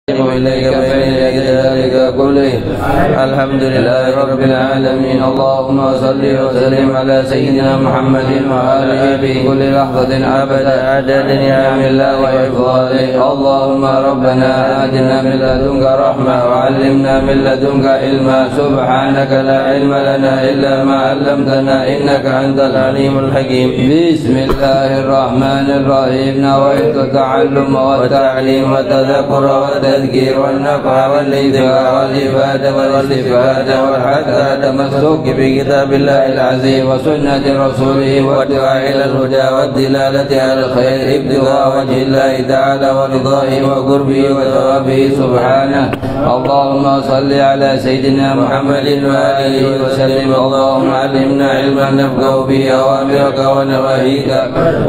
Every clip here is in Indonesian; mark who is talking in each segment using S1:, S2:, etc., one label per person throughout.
S1: إليك بين يدي ذلك كله. الحمد لله رب العالمين. اللهم صل وسلم على سيدنا محمد وآله في كل لحظة أبدا عدد نعم الله وإفضاله. اللهم ربنا آتنا من لدنك رحمة وعلمنا من لدنك علما. سبحانك لا علم لنا إلا ما علمتنا إنك أنت العليم الحكيم. بسم الله الرحمن الرحيم. نويت التعلم والتعليم والتذكر والتذكير والنفع والإيثار والإفادة والاستفادة والحث على التمسك بكتاب الله العزيز وسنة رسوله والدعاء إلى الهدى والدلالة على الخير ابتغاء وجه الله تعالى ورضائه وقربه وثوابه سبحانه. اللهم صل على سيدنا محمد وآله وسلم. اللهم علمنا علما نفقه به أوامرك ونواهيك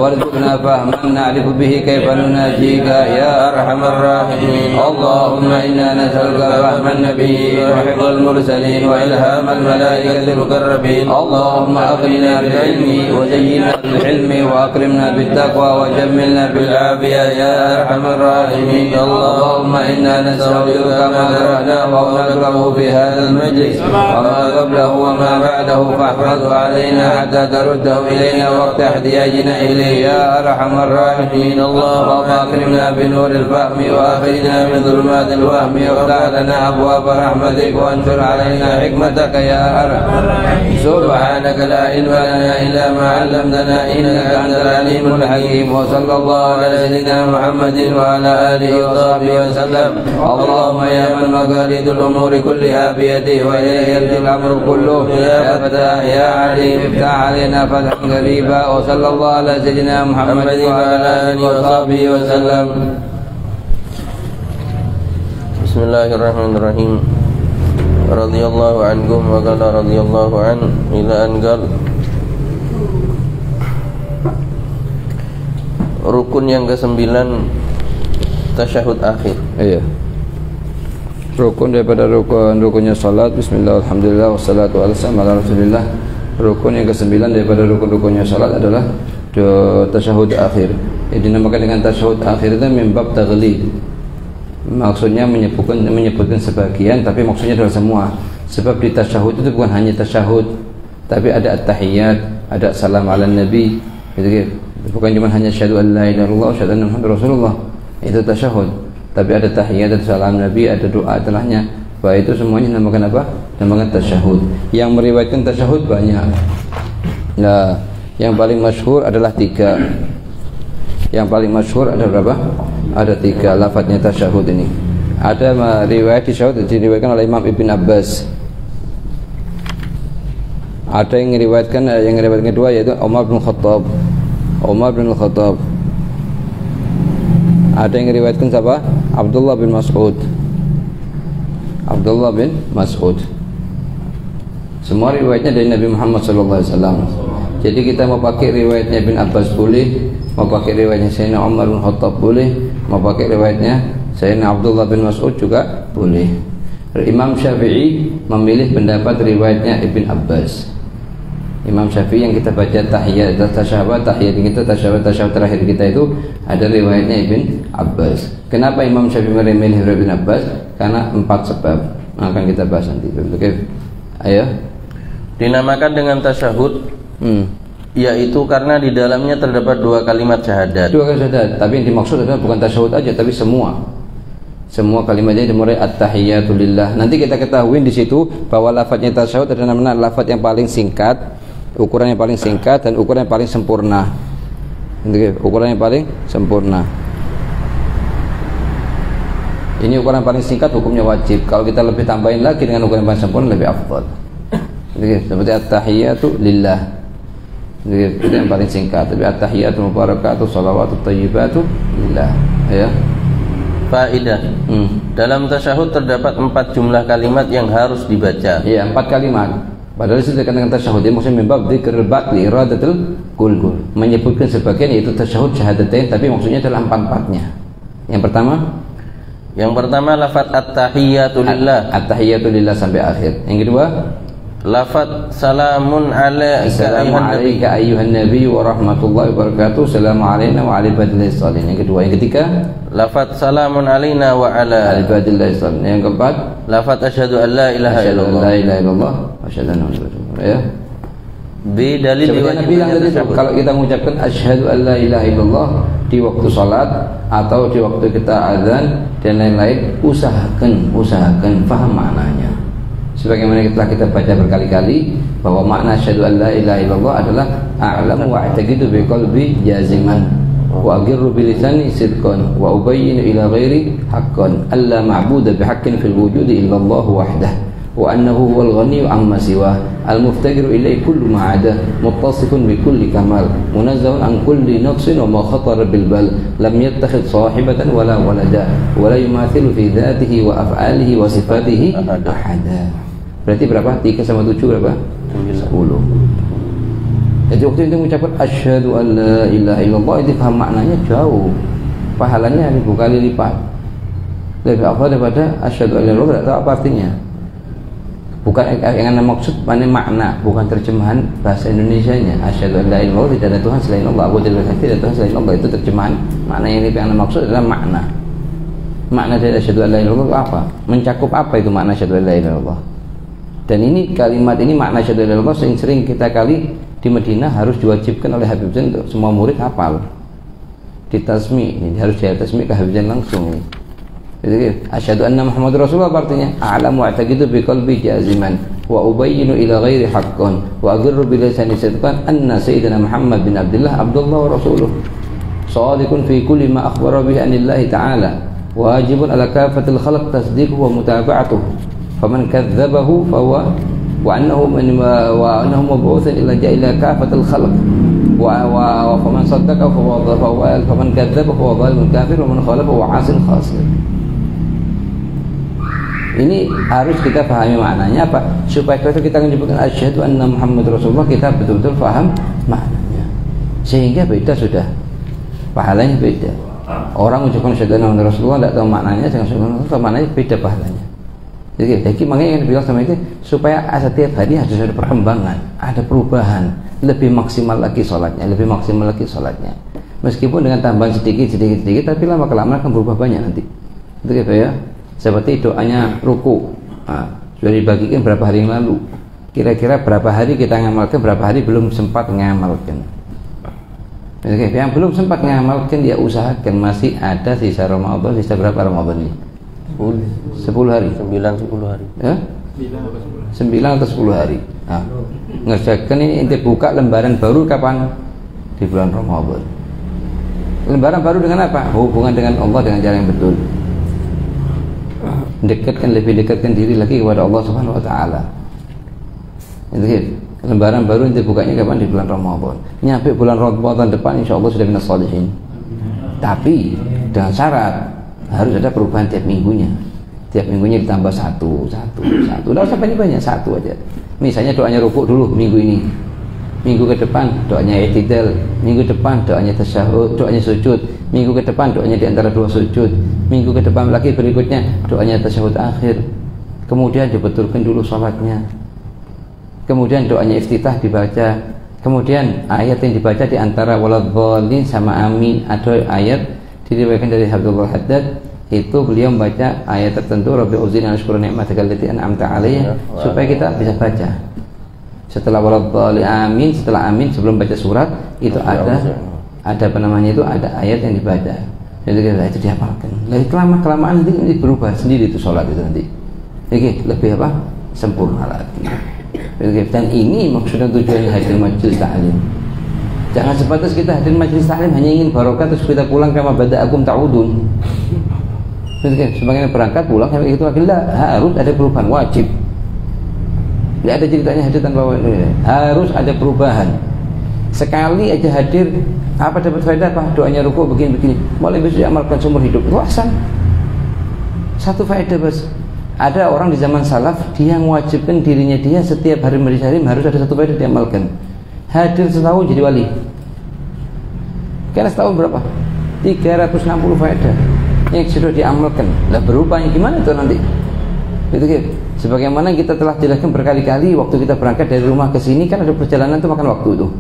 S1: وارزقنا فهما نعرف به كيف نناجيك يا أرحم الراحمين. اللهم إنا نسألك فهم النبي وحفظ المرسلين وإلهام الملائكة المقربين. اللهم أغننا بالعلم وزينا بالحلم وأكرمنا بالتقوى وجملنا بالعافية يا أرحم الراحمين. اللهم إنا نستغفرك ما ذكرناه ونذكره في هذا المجلس وما قبله وما بعده فاحفظه علينا حتى ترده إلينا وقت احتياجنا إليه يا أرحم الراحمين. اللهم أكرمنا بنور الفهم وأخرجنا من ظلمات الوهم وافتح لنا أبواب رحمتك وانشر علينا حكمتك يا أرحم. سبحانك لا علم لنا إلا ما علمتنا إنك أنت العليم الحكيم. وصلى الله على سيدنا محمد وعلى آله وصحبه وسلم. اللهم يا من مقاليد الأمور كلها بيده وإليه يرجع الأمر كله يا فتاح يا عليم افتح علينا فتحا قريبا. وصلى الله على سيدنا محمد وعلى آله وصحبه وسلم. Bismillahirrahmanirrahim. Radhiyallahu anhum wa qala radhiyallahu an ila anqal. Rukun yang ke-9 tasyahud akhir.
S2: Iya. Rukun daripada rukunnya salat. Bismillah, alhamdulillah, wassalatu wassalamu ala rasulillah. Rukun yang ke-9 daripada rukun-rukunnya salat adalah tasyahud akhir. Yang dinamakan dengan tasyahud akhir itu min bab taghlid. Maksudnya menyebutkan sebagian, tapi maksudnya adalah semua. Sebab di tasyahud itu bukan hanya tasyahud, tapi ada at-tahiyyat, ada salam ala nabi, gitu. Bukan cuma hanya syahadu an la ilaha illallah wa syahadu anna muhammadar rasulullah, itu tasyahud. Tapi ada tahiyyat, ada salam nabi, ada doa setelahnya. Bahwa itu semuanya dinamakan apa? Dinamakan tasyahud. Yang meriwayatkan tasyahud banyak. Nah, yang paling masyhur adalah 3. Yang paling masyhur ada berapa? Ada 3 lafadznya tasyahud ini. Ada riwayat tasyahud diriwayatkan oleh Imam Ibn Abbas. Ada yang meriwayatkan kedua yaitu Umar bin Khattab. Ada yang meriwayatkan siapa? Abdullah bin Mas'ud. Semua riwayatnya dari Nabi Muhammad SAW. Jadi kita mau pakai riwayatnya Ibn Abbas boleh, mau pakai riwayatnya Sayyidina Umar bin Khattab boleh, mau pakai riwayatnya Sayyidina Abdullah bin Mas'ud juga boleh. Imam Syafi'i memilih pendapat riwayatnya Ibn Abbas. Imam Syafi'i yang kita baca tahiyat tasyahud terakhir kita itu ada riwayatnya Ibn Abbas. Kenapa Imam Syafi'i memilih riwayat Ibn Abbas? Karena 4 sebab. Akan kita bahas nanti. Oke. Ayo.
S1: Dinamakan dengan tasyahud yaitu karena di dalamnya terdapat 2 kalimat syahadat.
S2: 2 kalimat syahadat, tapi yang dimaksud adalah bukan tasyahud aja, tapi semua kalimatnya dimulai at-tahiyyatu lillah. Nanti kita ketahui di situ bahwa lafadznya tasyahud adalah lafadz yang paling singkat, ukuran yang paling singkat dan ukuran yang paling sempurna. Ukuran yang paling sempurna. Ini ukuran paling singkat, hukumnya wajib. Kalau kita lebih tambahin lagi dengan ukuran yang paling sempurna lebih afdal. Seperti at-tahiyyatu lillah. Itu yang paling singkat. Tapi at-tahiyyatu mubarakatuh salawatu thayyibatu lillah. Ya.
S1: Faedah. Dalam tasyahud terdapat 4 jumlah kalimat yang harus dibaca.
S2: Iya, 4 kalimat. Padahal itu dikatakan tasyahud, maksudnya membab dzikr ba'li iradatul kul. Menyebutkan sebagian yaitu tasyahud syahadatain, tapi maksudnya adalah 4-4-nya. Yang pertama lafaz at-tahiyyatu lillah. At-tahiyyatu lillah sampai akhir. Yang kedua
S1: Lafaz salamun alaika
S2: Assalamualaikum ayuhan nabi wa rahmatullahi wa barakatuh. Assalamualaikum wa ala ibadillahi sholihin. Yang kedua. Yang ketiga,
S1: lafaz salamun alaina wa ala
S2: ibadillahi sholihin. Yang keempat,
S1: lafaz asyhadu an la ilaha illallah.
S2: La ilaha illallah wa asyhadu anna Muhammadan rasulullah. Ya.
S1: Bi dalil
S2: bilang tadi kalau kita mengucapkan asyhadu an la ilaha illallah di waktu salat atau di waktu kita azan dan lain-lain, usahakan paham maknanya. Sebagaimana telah kita baca berkali-kali bahwa makna asyhadu an la ilaha illallah adalah a'lamu wa a'taqidu bi qalbi jaziman wa agirru bi lisani sidqan wa ubayyinu ila ghairi haqqan alla ma'budu bi haqqin fil wujudi illa Allah wahdahu wa annahu huwal ghaniyyu amma siwah al-muftaqiru ilayhi kullu ma 'ada muttasifun bi kulli kamal munazzahun an kulli naqsin wa ma khatara bil bal lam yattakhidh sahibatan wala walada wa la yumathilu fi dhatihi wa af'alihi wa sifatihi ahada. Berarti berapa? 3 sama 7 berapa? 10. Jadi waktu itu mengucapkan asyhadu an la ilaha illallah, itu paham maknanya jauh, pahalanya 1000 kali lipat, lebih apa daripada asyhadu an la ilaha illallah. Tidak tahu apa artinya. Bukan yang anda maksud makna, bukan terjemahan bahasa Indonesianya. Asyhadu an la ilaha illallah, tidak ada Tuhan selain Allah. Aku tidak ada Tuhan selain Allah, itu terjemahan. Makna yang anda maksud adalah makna. Makna dari asyhadu an la ilaha illallah apa? Mencakup apa itu makna asyhadu an la ilaha illallah? Dan ini kalimat ini makna asyhadu an la ilaha illallah sering kita kali di Madinah harus diwajibkan oleh Habib Zain untuk semua murid hafal. Ditasmi, ini harus ditasmi ke Habib Zain langsung. Jadi asyhadu anna Muhammadar Rasulullah artinya a'lamu wa a'taqidu bi qalbi jaziman wa ubayyinu ila ghairi haqqan wa agirru bi lisani sidqan anna sayyidina Muhammad bin Abdullah Abdullah wa rasuluh shadiqun fi kulli ma akhbara bihi anillahi ta'ala wajibun ala kafatil khalq tasdiquhu wa mutaba'atuhu faman kadzdzabahu fahuwa wa annahu mab'utsun ila kafatil khalq wa faman saddaqa faman kadzdaba fahuwa zalimul kafir wa man khalafa wa 'asin khasir. Ini harus kita pahami maknanya apa, supaya kita menyebutkan asyhadu anna Muhammadar Rasulullah kita betul-betul paham maknanya, sehingga beda sudah, pahalanya beda. Orang ucapkan asyhadu anna Muhammadar Rasulullah tidak tahu maknanya, dengan tahu maknanya beda pahalanya. Jadi makanya yang dibilang sama itu supaya setiap hari harus ada perkembangan, ada perubahan, lebih maksimal lagi sholatnya, meskipun dengan tambahan sedikit, tapi lama kelamaan akan berubah banyak nanti. Itu ya. Seperti doanya ruku, sudah dibagikan berapa hari yang lalu, kira-kira berapa hari kita ngamalkan, berapa hari belum sempat ngamalkan. Oke, yang belum sempat ngamalkan dia usahakan, masih ada sisa Ramadan. Sisa berapa Ramadan ini? 10 hari. 9-10 hari ya? 9 atau 10 hari. Ngerjakan ini, inti buka lembaran baru kapan? Di bulan Ramadan. Lembaran baru dengan apa? Hubungan dengan Allah dengan cara yang betul, lebih dekatkan diri lagi kepada Allah Subhanahu wa taala. Itu lembaran baru itu bukanya kapan? Di bulan Ramadan. Nyampe bulan Ramadan depan insyaallah sudah minas sholihin. Tapi dengan syarat harus ada perubahan tiap minggunya. Tiap minggunya ditambah satu. Udah usah banyak, satu aja. Misalnya doanya rukuk dulu minggu ini. Minggu ke depan doanya i'tidal, minggu depan doanya tasyahud, doanya sujud, minggu ke depan doanya di antara 2 sujud, minggu ke depan lagi berikutnya doanya tasyahud akhir. Kemudian dibetulkan dulu sholatnya, kemudian doanya iftitah dibaca, kemudian ayat yang dibaca di antara waladhdallin sama amin. Ada ayat diriwayatkan dari Abdullah Haddad, itu beliau membaca ayat tertentu, Rabbi uzini an ashkura ni'mataka allati an'amta alayya, supaya kita bisa baca. Setelah waladhdallin amin, setelah amin sebelum baca surat itu ada apa namanya itu, ada ayat yang dibaca. Jadi itu dihafalkan. Lagi kelamaan nanti ini berubah sendiri itu sholat itu nanti. Jadi lebih apa? Sempurna lagi. Dan ini maksudnya tujuannya hadir majelis ta'lim. Jangan sebatas kita hadir majelis ta'lim hanya ingin barokah terus kita pulang kama bada'akum ta'udun. Sebagaimana berangkat pulang sampai itu lagi, harus ada perubahan, wajib. Tidak ada ceritanya hadir tanpa harus ada perubahan. Sekali aja hadir, apa dapat faedah apa? Doanya ruku begini, mulai besok diamalkan seumur hidup. Itu asal satu faedah bos. Ada orang di zaman salaf dia mewajibkan dirinya dia setiap hari majelis taklim harus ada satu faedah diamalkan. Hadir setahun jadi wali. Karena setahun berapa? 360 faedah yang sudah diamalkan. Lah berubahnya gimana itu nanti? Itu kan. Sebagaimana kita telah jelaskan berkali-kali, waktu kita berangkat dari rumah ke sini kan ada perjalanan itu makan waktu tuh.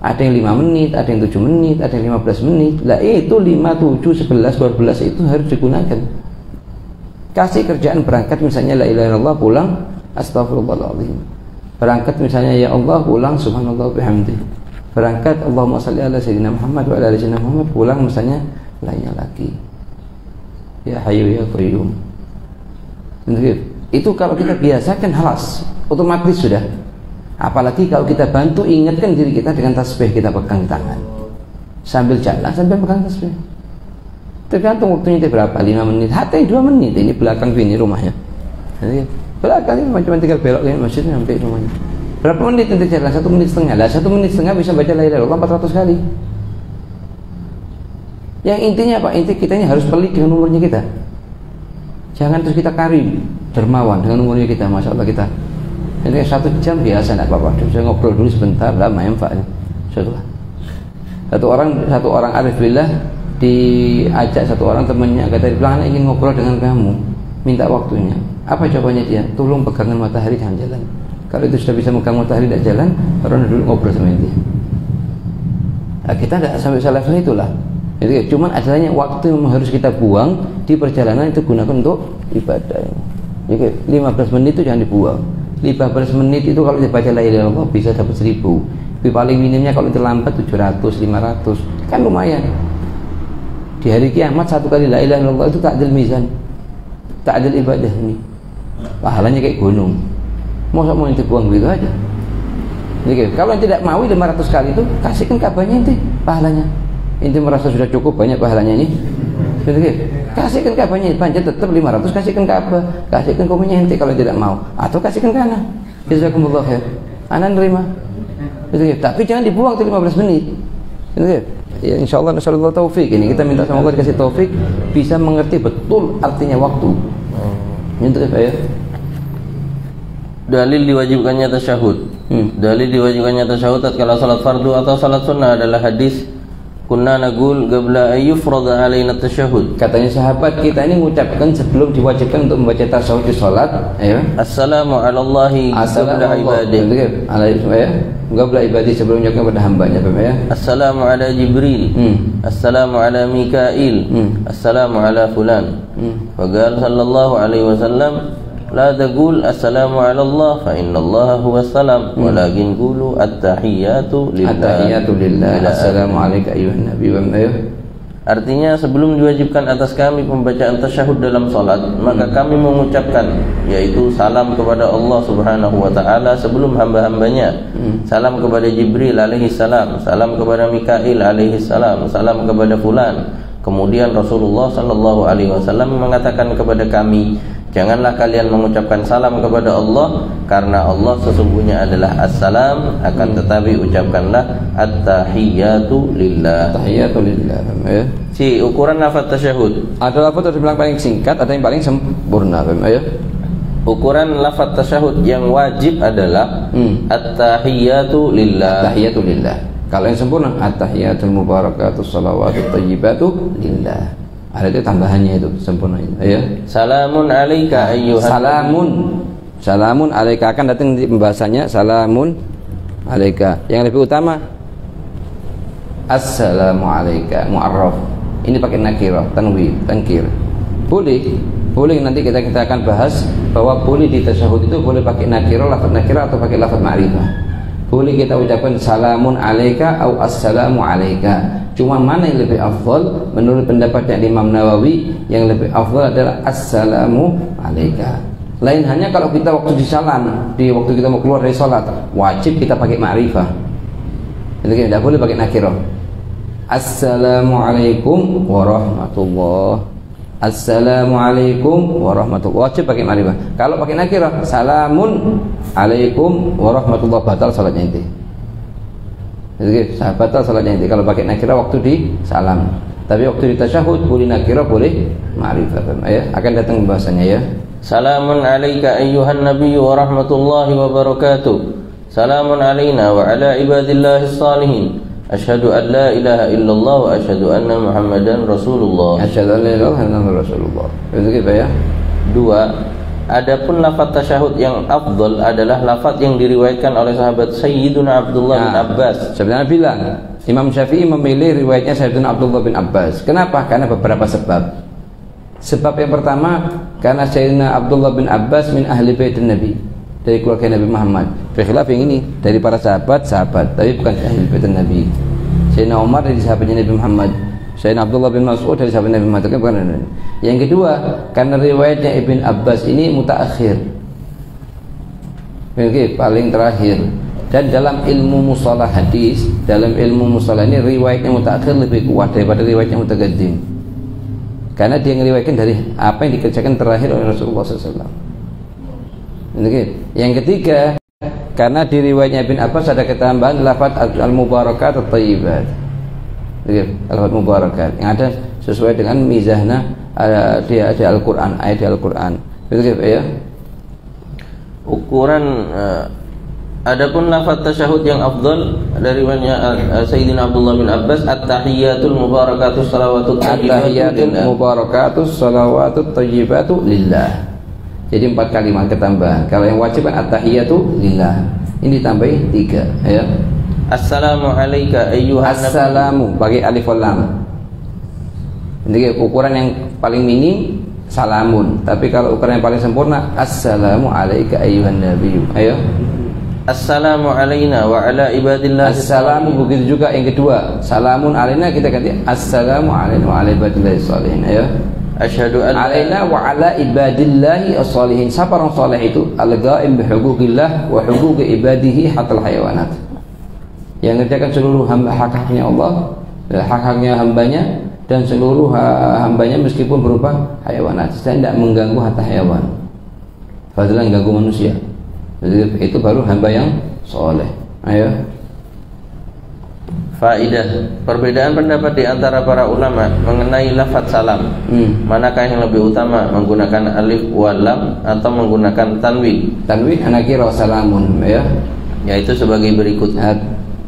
S2: Ada yang 5 menit, ada yang 7 menit, ada yang 15 menit. Lah itu 5, 7, 11, 12 itu harus digunakan. Kasih kerjaan berangkat misalnya la ilaha illallah, pulang astagfirullahaladzim. Berangkat misalnya ya Allah, pulang subhanallah bihamdi. Berangkat Allahumma shalli ala sayyidina Muhammad wa ala ali sayyidina Muhammad, pulang misalnya lainnya lagi. Ya Hayyu ya Qayyum. Itu kalau kita biasakan halas, otomatis sudah. Apalagi kalau kita bantu ingatkan diri kita dengan tasbih kita pegang di tangan. Sambil jalan, sambil pegang tasbih. Tergantung waktunya itu berapa, 5 menit, hatta 2 menit. Ini belakang sini rumahnya. Jadi, belakang ini cuma tinggal belok ke masjidnya sampai rumahnya. Berapa menit nanti jalan? 1 menit setengah. Lah 1 menit setengah bisa baca la ilaha illallah 400 kali. Yang intinya apa? Inti kita ini harus pelik dengan umurnya kita. Jangan terus kita karim, dermawan dengan umurnya kita, masya Allah kita. Jadi 1 jam biasa, tidak apa-apa. Saya ngobrol dulu sebentar, lah manfaatnya. Setelah satu orang arif billah diajak satu orang temannya, kata dia bilang, anak ingin ngobrol dengan kamu, minta waktunya. Apa jawabannya dia? Tolong pegangan matahari, jangan jalan. Kalau itu sudah bisa megang matahari tidak jalan, orang dulu ngobrol sama dia. Nah, kita tidak sampai selevel itulah. Jadi cuman adanya waktu yang harus kita buang di perjalanan itu gunakan untuk ibadah. Jadi 15 menit itu jangan dibuang. 15 menit itu kalau dibaca la ilaha illallah bisa dapat 1000. Tapi paling minimnya kalau terlambat 700, 500. Kan lumayan. Di hari kiamat 1 kali la ilaha illallah itu ta'dil mizan. Ta'dil ibadah ini. Pahalanya kayak gunung. Masa mau ente buang begitu aja. Jadi kalau tidak mau 500 kali itu kasihkan Ka'bahnya ente pahalanya. Ente merasa sudah cukup banyak pahalanya ini. Gitu. Kasihkan Ka'bahnya, panjang tetap 500, kasihkan Ka'bah, kasihkan kopinya ente kalau tidak mau, atau kasihkan ke anak. Jazakumullah khair. Anak nerima. Gitu. Tapi jangan dibuang tuh 15 menit. Gitu. Ya insyaallah nasallallahu taufik. Ini kita minta sama Allah dikasih taufik bisa mengerti betul artinya waktu. Itu ya.
S1: Dalil diwajibkannya tasyahud. Dalil diwajibkannya tasyahud tatkala salat fardu atau salat sunnah adalah hadis kunna naqul qabla ayyufrada alaina tasyahud.
S2: Katanya sahabat kita ini mengucapkan sebelum diwajibkan untuk membaca tasyahud di salat, ayo.
S1: Assalamu ala Allahi qabla ibadihi.
S2: Qabla ibadihi sebelum mengucapkan pada hambanya, ya.
S1: Assalamu ala Jibril. Assalamu ala Mikail. Assalamu ala fulan. Wa qala sallallahu alaihi wasallam la taqul assalamu ala Allah fa inna Allah huwa salam walakin qulu at-tahiyyatu lillah.
S2: At-tahiyyatu lillah. Assalamu alayka ayyuhan nabi wa
S1: Artinya sebelum diwajibkan atas kami pembacaan tasyahud dalam salat, maka kami mengucapkan yaitu salam kepada Allah Subhanahu wa taala sebelum hamba-hambanya. Salam kepada Jibril alaihi salam, salam kepada Mikail alaihi salam, salam kepada fulan. Kemudian Rasulullah sallallahu alaihi wasallam mengatakan kepada kami, janganlah kalian mengucapkan salam kepada Allah karena Allah sesungguhnya adalah assalam, akan tetapi ucapkanlah at-tahiyyatu lillah.
S2: Tahiyyatu lillah. Ya.
S1: Si ukuran lafaz tasyahud.
S2: Ada lafaz yang paling singkat, ada yang paling sempurna, ya.
S1: Ukuran lafaz tasyahud yang wajib adalah at-tahiyyatu lillah.
S2: At-tahiyyatu lillah. Kalau yang sempurna at-tahiyyatul mubarakatus shalawatut thayyibatu lillah. Ada itu tambahannya itu sempurna itu. Ya.
S1: Salamun alaika ayyuhan.
S2: Salamun alaika akan datang di pembahasannya salamun alaika. Yang lebih utama assalamu alaika mu'arraf. Ini pakai nakirah, tanwin, tankir. Boleh nanti kita akan bahas bahwa boleh di tasyahud itu boleh pakai nakirah, lafaz nakirah atau pakai lafaz ma'rifah. Boleh kita ucapkan salamun alaika atau assalamu alaika. Cuma mana yang lebih afdal menurut pendapatnya Imam Nawawi, yang lebih afdal adalah assalamu alaika. Lain hanya kalau kita waktu di salam, di waktu kita mau keluar dari salat, wajib kita pakai ma'rifah. Jadi tidak boleh pakai nakirah. Assalamualaikum warahmatullahi. Assalamualaikum warahmatullahi. Wajib pakai ma'rifah. Kalau pakai nakirah, salamun alaikum warahmatullahi, batal salatnya inti. Jadi batal salatnya inti kalau pakai nakirah waktu di salam. Tapi waktu di tasyahud boleh nakirah, boleh ma'rifah. Ya, akan datang pembahasannya ya.
S1: Salamun alaika ayyuhan nabiyyu wa rahmatullahi wa barakatuh. Salamun alaina wa ala ibadillahis salihin. Asyhadu an la ilaha illallah wa asyhadu anna Muhammadan Rasulullah.
S2: Asyhadu an la ilaha illallah wa Rasulullah. Itu kita ya.
S1: 2. Adapun lafaz tasyahud yang afdal adalah lafaz yang diriwayatkan oleh sahabat Sayyiduna Abdullah bin Abbas.
S2: Sebenarnya bilang Imam Syafi'i memilih riwayatnya Sayyidina Abdullah bin Abbas. Kenapa? Karena beberapa sebab. Sebab yang pertama, karena Sayyidina Abdullah bin Abbas min ahli baitin Nabi, dari keluarga Nabi Muhammad. Berkhilaf yang ini dari para sahabat, tapi bukan ahli baitin Nabi. Sayyidina Umar dari sahabatnya Nabi Muhammad. Sayyidina Abdullah bin Mas'ud dari sahabat Nabi Muhammad. Bukan. Yang kedua, karena riwayatnya Ibn Abbas ini mutaakhir. Paling terakhir. Dan dalam ilmu mustalah hadis, dalam ilmu mustalah ini riwayatnya mutaakhir lebih kuat daripada riwayatnya mutaqaddim. Karena dia ngeriwayatkan dari apa yang dikerjakan terakhir oleh Rasulullah SAW. Yang ketiga, karena di riwayatnya Ibn Abbas ada ketambahan lafaz al-mubarakat at-thayyibat. Lafaz mubarakat yang ada sesuai dengan mizahna dia ada Al-Qur'an, ayat di Al-Qur'an. Begitu ya.
S1: Ukuran adapun lafaz tasyahud yang afdal dari riwayatnya Sayyidina Abdullah bin Abbas, at-tahiyyatul mubarakatus shalawatut thayyibatu lillah. Jadi 4 kalimat ketambahan. Kalau yang wajib kan at-tahiyyatu lillah. Ini ditambahi 3 ya. Assalamu alayka ayyuhan nabi.
S2: Assalamu pakai alif wal lam. Ini ukuran yang paling minim salamun, tapi kalau ukuran yang paling sempurna assalamu alayka ayyuhan nabi. Ayo.
S1: Assalamu alayna wa ala ibadillah.
S2: Assalamu begitu juga yang kedua. Salamun alayna kita ganti assalamu alayna wa ala ibadillah sholihin. Ayo.
S1: Asyhadu an
S2: alayna wa ala ibadillah sholihin. Siapa orang saleh itu? Al-ghaim bi huquqillah wa huquqi ibadihi hatta hayawanat. Yang ngerjakan seluruh hak-haknya Allah, hak-haknya hambanya dan seluruh hambanya meskipun berupa hayawanat. Saya tidak mengganggu hatta hayawan. Padahal mengganggu manusia. Jadi itu baru hamba yang soleh. Ayo.
S1: Faidah, perbedaan pendapat di antara para ulama mengenai lafaz salam. Manakah yang lebih utama, menggunakan alif wal lam atau menggunakan tanwin?
S2: Tanwin anakira salamun ya.
S1: Yaitu sebagai berikut.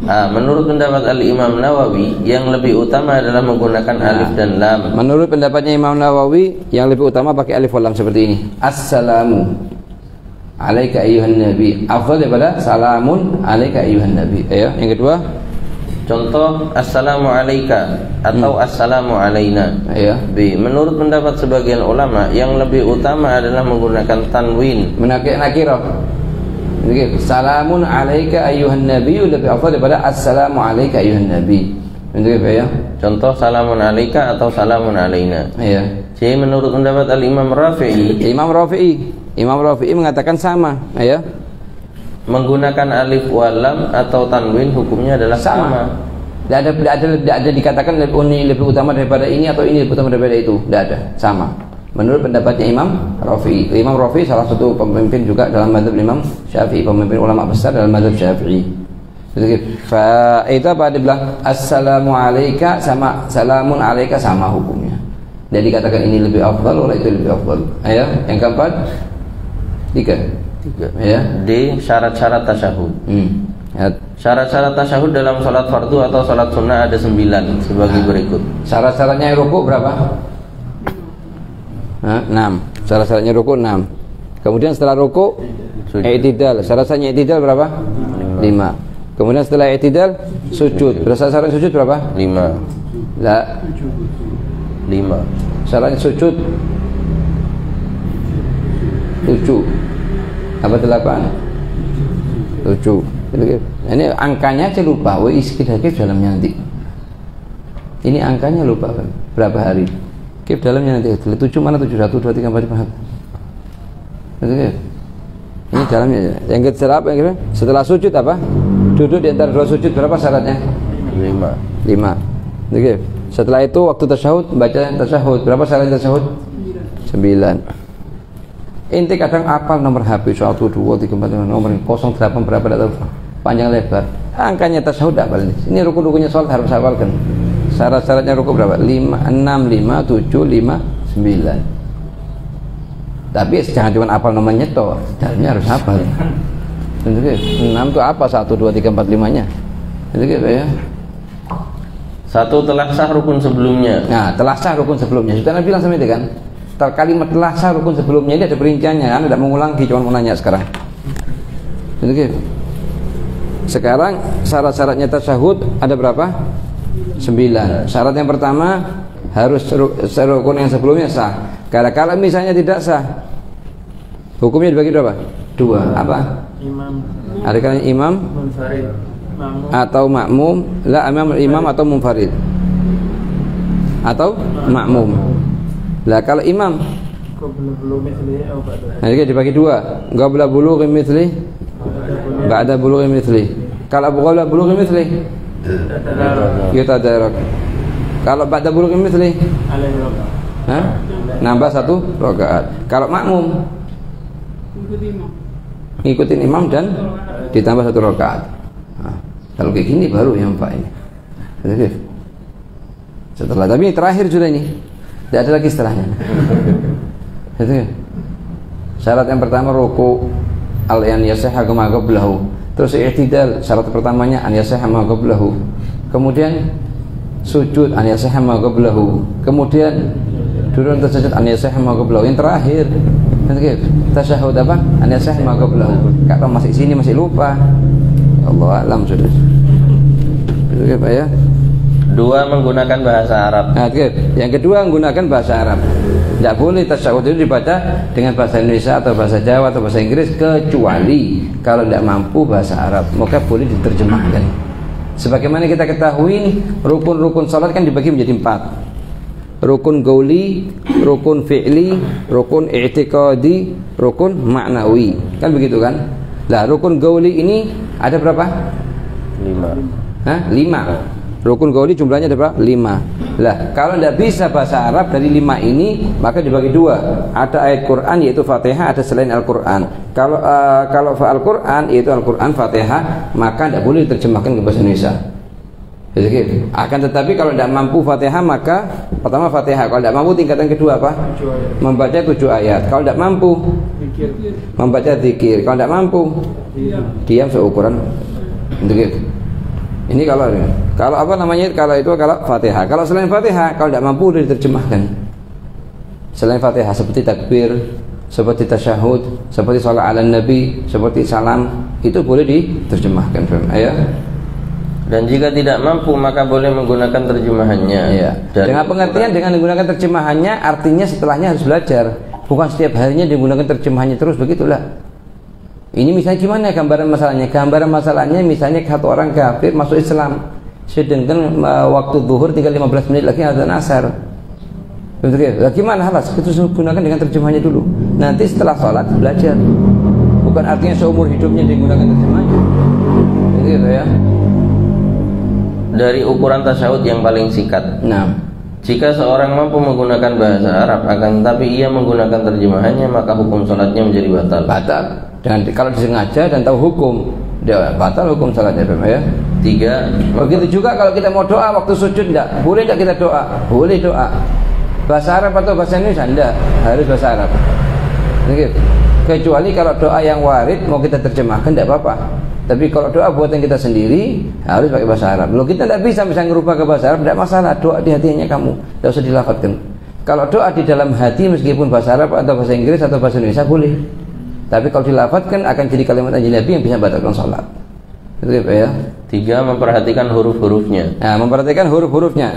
S1: Menurut pendapat Al-Imam Nawawi, yang lebih utama adalah menggunakan alif dan lam.
S2: Menurut pendapatnya Imam Nawawi, yang lebih utama pakai alif wal lam seperti ini. Assalamu alaika ayyuhan nabi, afdal daripada salamun alaika ayyuhan nabi. Ya, yang kedua,
S1: contoh assalamu alaika atau assalamu alaina.
S2: Ya.
S1: B. Menurut pendapat sebagian ulama, yang lebih utama adalah menggunakan tanwin.
S2: Nakirah. Jadi salamun alaika ayyuhan nabi lebih afdal daripada assalamu alaika ayyuhan nabi. Begitu ya.
S1: Contoh salamun alaika atau salamun alaina.
S2: Iya.
S1: C. Menurut pendapat Al-Imam Rafi'i.
S2: Imam Rafi'i mengatakan sama, ya.
S1: Menggunakan alif wal lam atau tanwin hukumnya adalah sama.
S2: Tidak ada dikatakan ini lebih utama daripada ini atau ini lebih utama daripada itu. Tidak ada, sama. Menurut pendapatnya Imam Rafi'i. Imam Rafi'i salah satu pemimpin juga dalam mazhab Imam Syafi'i, pemimpin ulama besar dalam mazhab Syafi'i. Itu apa dia bilang assalamu alayka sama salamun alayka sama hukumnya. Dan dikatakan ini lebih afdal oleh itu lebih afdal. Ayo, yang keempat. 3. Ya.
S1: D. Syarat-syarat tasyahud. Syarat-syarat tasyahud dalam salat fardu atau salat sunnah ada 9 sebagai berikut.
S2: Syarat-syaratnya rukuk berapa? 6. Syarat-syaratnya rukuk 6. Kemudian setelah rukuk i'tidal. Syarat-syaratnya i'tidal berapa? 5. Kemudian setelah i'tidal sujud. Syarat sujud berapa?
S1: 5. 5.
S2: Syaratnya sujud 7. Apa 8? 7. Ini angkanya aja lupa. Wa iskidakif dalamnya nanti. Ini angkanya lupa kan? Berapa hari? Kif dalamnya nanti. 7 mana 7? 1, 2, 3, 4, 5. Ini dalamnya. Yang ketiga apa? Setelah sujud apa? Duduk di antara 2 sujud berapa syaratnya? 5. Oke. Setelah itu waktu tasyahud baca tasyahud. Berapa syarat tasyahud? 9. Inti kadang apal nomor HP 1, 2, 3, 4, 5 nomor 08 berapa tidak tahu panjang lebar. Angkanya tasyahud apal ini. Ini rukun-rukunnya sholat harus hafalkan. Syarat-syaratnya rukun berapa? 5, 6, 5, 7, 5, 9. Tapi jangan cuma apal nomornya toh, dalamnya harus hafal. 6 itu apa? 1, 2, 3, 4, 5-nya. Itu gitu ya.
S1: 1. Telah sah rukun sebelumnya.
S2: Nah, telah sah rukun sebelumnya. Sudah Nabi bilang sama itu kan. Kalimat telah sah rukun sebelumnya ini ada perinciannya. Anda tidak mengulangi, cuma mau nanya sekarang. Oke. Sekarang syarat-syaratnya tasyahud ada berapa? 9. Syarat yang pertama harus rukun yang sebelumnya sah. Kalau misalnya tidak sah, hukumnya dibagi berapa? 2. Apa?
S3: Imam.
S2: Ada kalanya imam
S3: Munfarid.
S2: atau makmum. La imam atau munfarid atau makmum. Lah kalau imam, nah, jadi dibagi 2. Qabla bulughi mithli, ba'da bulughi mithli. Kalau qabla bulughi mithli kita darak. Kalau ba'da bulughi mithli nambah 1 rakaat. Kalau makmum ngikutin imam dan ditambah 1 rakaat. Nah, kalau kayak gini baru yang Pak ini. Setelah, tapi terakhir sudah ini. Tidak ada lagi setelahnya. Itu ya. Syarat yang pertama ruku al-an yasihha kama qablahu. Terus i'tidal, syarat pertamanya an yasihha ma qablahu. Kemudian sujud an yasihha ma qablahu. Kemudian turun tersujud an yasihha ma qablahu. Yang terakhir tasyahud apa? An yasihha ma qablahu. Kalau masih sini masih lupa. Ya Allah alam sudah. Itu ya Pak ya.
S1: 2 menggunakan bahasa Arab.
S2: Nah, yang kedua menggunakan bahasa Arab. Tidak boleh tasyahud itu dibaca dengan bahasa Indonesia atau bahasa Jawa atau bahasa Inggris, kecuali kalau tidak mampu bahasa Arab, maka boleh diterjemahkan. Sebagaimana kita ketahui, rukun-rukun salat kan dibagi menjadi 4. Rukun gauli, rukun fi'li, rukun i'tiqadi, rukun ma'nawi. Kan begitu kan? Lah, rukun gauli ini ada berapa?
S1: 5.
S2: 5. Rukun gauli jumlahnya ada berapa? 5. Lah, kalau tidak bisa bahasa Arab dari 5 ini, maka dibagi 2. Ada ayat Quran yaitu Fatihah, ada selain Al-Quran. Kalau Al-Quran yaitu Al-Quran Fatihah, maka tidak boleh diterjemahkan ke bahasa Indonesia. Jadi, akan tetapi kalau tidak mampu Fatihah, maka pertama Fatihah. Kalau tidak mampu tingkatan kedua apa? Membaca 7 ayat. Kalau tidak mampu membaca zikir. Kalau tidak mampu diam seukuran. Begitu. Ini kalau apa namanya, kalau itu kalau Fatihah. Kalau selain Fatihah, kalau tidak mampu diterjemahkan. Selain Fatihah seperti takbir, seperti tasyahud, seperti salat ala nabi, seperti salam, itu boleh diterjemahkan. Ya.
S1: Dan jika tidak mampu maka boleh menggunakan terjemahannya.
S2: Ya. Dengan pengertian dengan menggunakan terjemahannya, artinya setelahnya harus belajar. Bukan setiap harinya digunakan terjemahannya terus, begitulah. Ini misalnya gimana gambaran masalahnya? Gambaran masalahnya misalnya satu orang kafir masuk Islam, sedangkan waktu zuhur tinggal 15 menit lagi azan asar. Betul ya? Gimana halas? Itu gunakan dengan terjemahannya dulu. Nanti setelah sholat belajar. Bukan artinya seumur hidupnya digunakan terjemahannya. Begitu ya?
S1: Dari ukuran tasyahud yang paling singkat.
S2: Nah,
S1: jika seorang mampu menggunakan bahasa Arab, akan tetapi ia menggunakan terjemahannya, maka hukum sholatnya menjadi batal.
S2: Batal. Dan kalau disengaja dan tahu hukum, dia batal hukum salatnya, ya.
S1: 3.
S2: Begitu juga kalau kita mau doa waktu sujud, enggak boleh enggak kita doa? Boleh doa. Bahasa Arab atau bahasa Indonesia enggak, harus bahasa Arab. Begitu. Kecuali kalau doa yang warid mau kita terjemahkan enggak apa-apa. Tapi kalau doa buatan kita sendiri harus pakai bahasa Arab. Kalau kita enggak bisa misalnya ngerubah ke bahasa Arab, enggak masalah, doa di hatinya kamu, enggak usah dilafadzkan. Kalau doa di dalam hati meskipun bahasa Arab atau bahasa Inggris atau bahasa Indonesia boleh. Tapi kalau dilafadzkan akan jadi kalimat ajnabi yang bisa membatalkan salat. Itu ya.
S1: 3. Memperhatikan huruf-hurufnya.
S2: Nah, memperhatikan huruf-hurufnya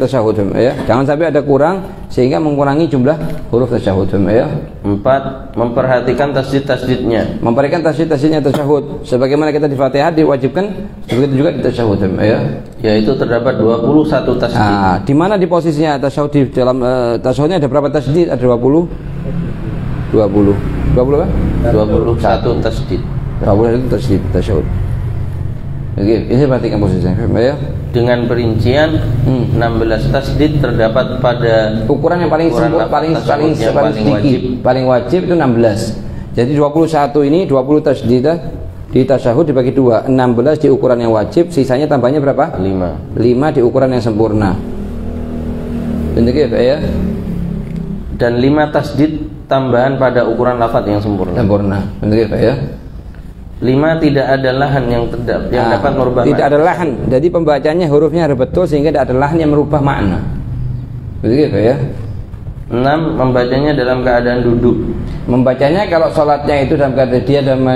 S2: tasyahud, ya. Jangan sampai ada kurang sehingga mengurangi jumlah huruf tasyahud, ya.
S1: 4. Memperhatikan tasdid-tasdidnya.
S2: Memperhatikan tasdid-tasdidnya tasyahud. Sebagaimana kita di Fatihah diwajibkan, begitu juga di tasyahud, ya. Yaitu
S1: terdapat 21 tasdid.
S2: Nah, di mana di posisinya tasyahud di dalam tasyahudnya ada berapa tasdid? Ada 20 apa?
S1: 21 tasdid.
S2: 20 itu tasdid tasyahud. Oke, ini perhatikan posisinya, ya.
S1: Dengan perincian 16 tasdid terdapat pada
S2: ukuran yang paling sedikit, paling wajib itu 16. Jadi 21 ini 20 tasdid di tasyahud dibagi 2, 16 di ukuran yang wajib, sisanya tambahnya berapa? 5 di ukuran yang sempurna. Begitu ya.
S1: Dan 5 tasdid tambahan pada ukuran lafaz yang sempurna.
S2: Begitu ya.
S1: 5. Tidak ada lahan yang dapat merubah
S2: tidak ada lahan. Jadi pembacanya hurufnya harus betul sehingga tidak ada lahan yang merubah makna. Begitu ya.
S1: 6. Membacanya dalam keadaan duduk.
S2: Membacanya kalau sholatnya itu dalam keadaan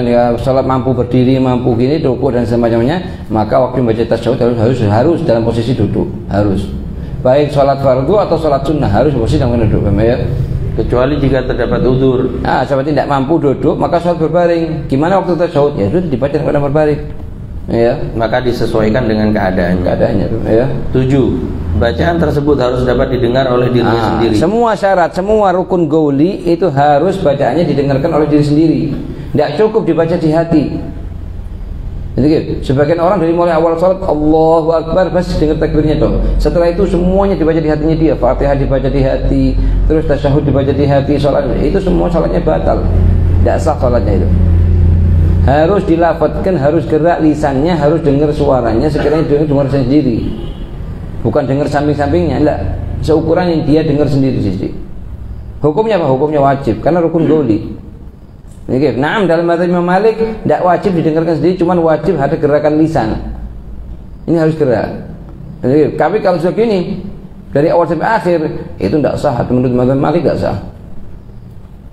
S2: dia sholat mampu berdiri, mampu gini, rukuk dan semacamnya, maka waktu membaca tasyahud harus dalam posisi duduk, harus. Baik sholat fardu atau sholat sunnah harus posisi dalam keadaan duduk, ya.
S1: Kecuali jika terdapat udzur.
S2: Seperti tidak mampu duduk, maka sholat berbaring. Gimana waktu tasyahud? Ya sudah dibaca dalam keadaan berbaring. Ya,
S1: maka disesuaikan dengan keadaannya,
S2: ya.
S1: 7. Bacaan tersebut harus dapat didengar oleh dirinya sendiri.
S2: Semua syarat, semua rukun gauli itu harus bacaannya didengarkan oleh diri sendiri. Tidak cukup dibaca di hati. Jadi, sebagian orang dari mulai awal sholat Allahu Akbar pasti dengar takbirnya toh. Setelah itu semuanya dibaca di hatinya dia. Fatihah dibaca di hati, terus tasyahud dibaca di hati, sholat itu semua sholatnya batal. Tidak sah sholatnya itu. Harus dilafadzkan, harus gerak lisannya, harus dengar suaranya, sekiranya dengar sendiri, bukan dengar samping-sampingnya, enggak, seukuran yang dia dengar sendiri sih. Hukumnya apa? Hukumnya wajib, karena rukun gauli. Naam, dalam mazhab Imam Malik tidak wajib didengarkan sendiri, cuman wajib ada gerakan lisan. Ini harus gerak. Tapi kalau sudah gini dari awal sampai akhir itu tidak sah, menurut mazhab Malik tidak sah.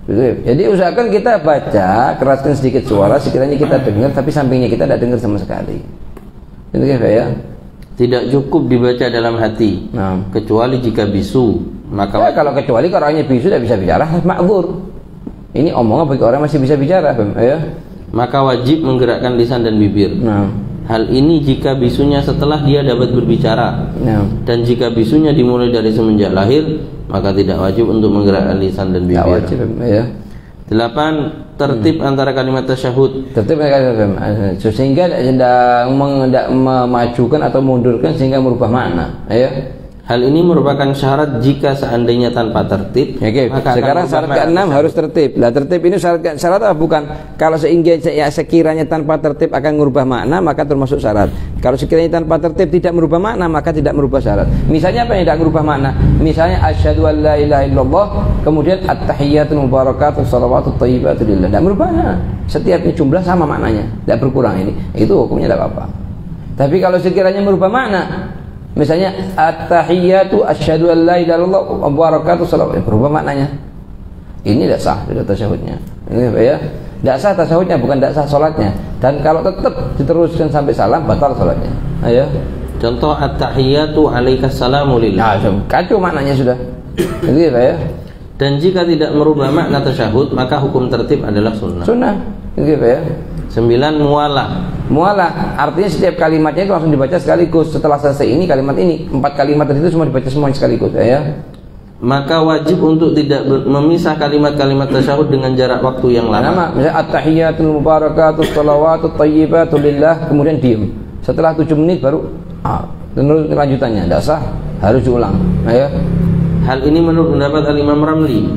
S2: Jadi usahakan kita baca, keraskan sedikit suara sekiranya kita dengar, tapi sampingnya kita tidak dengar sama sekali. Itu ya.
S1: Tidak cukup dibaca dalam hati, kecuali jika bisu. Maka
S2: kalau kecuali orangnya bisu tidak bisa bicara, ma'dzur. Ini omongan bagi orang masih bisa bicara, ya.
S1: Maka wajib menggerakkan lisan dan bibir. Hal ini jika bisunya setelah dia dapat berbicara. Dan jika bisunya dimulai dari semenjak lahir, maka tidak wajib untuk menggerakkan lisan dan bibir.
S2: Wajib, ya.
S1: 8. Tertib antara kalimat tasyahud.
S2: Tertib sehingga tidak memajukan atau mundurkan sehingga merubah makna, ya.
S1: Hal ini merupakan syarat jika seandainya tanpa tertib.
S2: Sekarang syarat ke-6 harus tertib. Lah tertib ini syarat apa? Bukan. Kalau sekiranya tanpa tertib akan merubah makna, maka termasuk syarat. Kalau sekiranya tanpa tertib tidak merubah makna, maka tidak merubah syarat. Misalnya apa yang tidak merubah makna? Misalnya asyhadu an la ilaha illallah, kemudian at-tahiyyatul mubarakatuh shalawatut thayyibatu lillah. Tidak merubah makna. Setiap jumlah sama maknanya, tidak berkurang ini. Itu hukumnya tidak apa-apa. Tapi kalau sekiranya merubah makna, misalnya at-tahiyyatu asyhadu an la ilaha illallah wa barakatuh salawat, berubah maknanya. Ini tidak sah dari tasyahudnya. Ini ya. Tidak sah tasyahudnya, bukan tidak sah salatnya. Dan kalau tetap diteruskan sampai salam, batal salatnya. Ayo.
S1: Contoh at-tahiyyatu alaikassalamu lillah.
S2: Kacau maknanya sudah. Gitu ya.
S1: Dan jika tidak merubah makna tasyahud, maka hukum tertib adalah sunnah.
S2: Sunnah. Gitu ya.
S1: 9. Mualah.
S2: Mualah artinya setiap kalimatnya itu langsung dibaca sekaligus. Setelah selesai ini kalimat ini, 4 kalimat tadi itu semua dibaca semuanya sekaligus, ya.
S1: Maka wajib untuk tidak memisah kalimat-kalimat tasyahud dengan jarak waktu yang lama.
S2: Misalnya at-tahiyyatul mubarakatuh shalawatut thayyibatu lillah, kemudian diam. Setelah 7 menit baru terus lanjutannya. Tidak sah, harus diulang, ya.
S1: Hal ini menurut pendapat Al-Imam Ramli.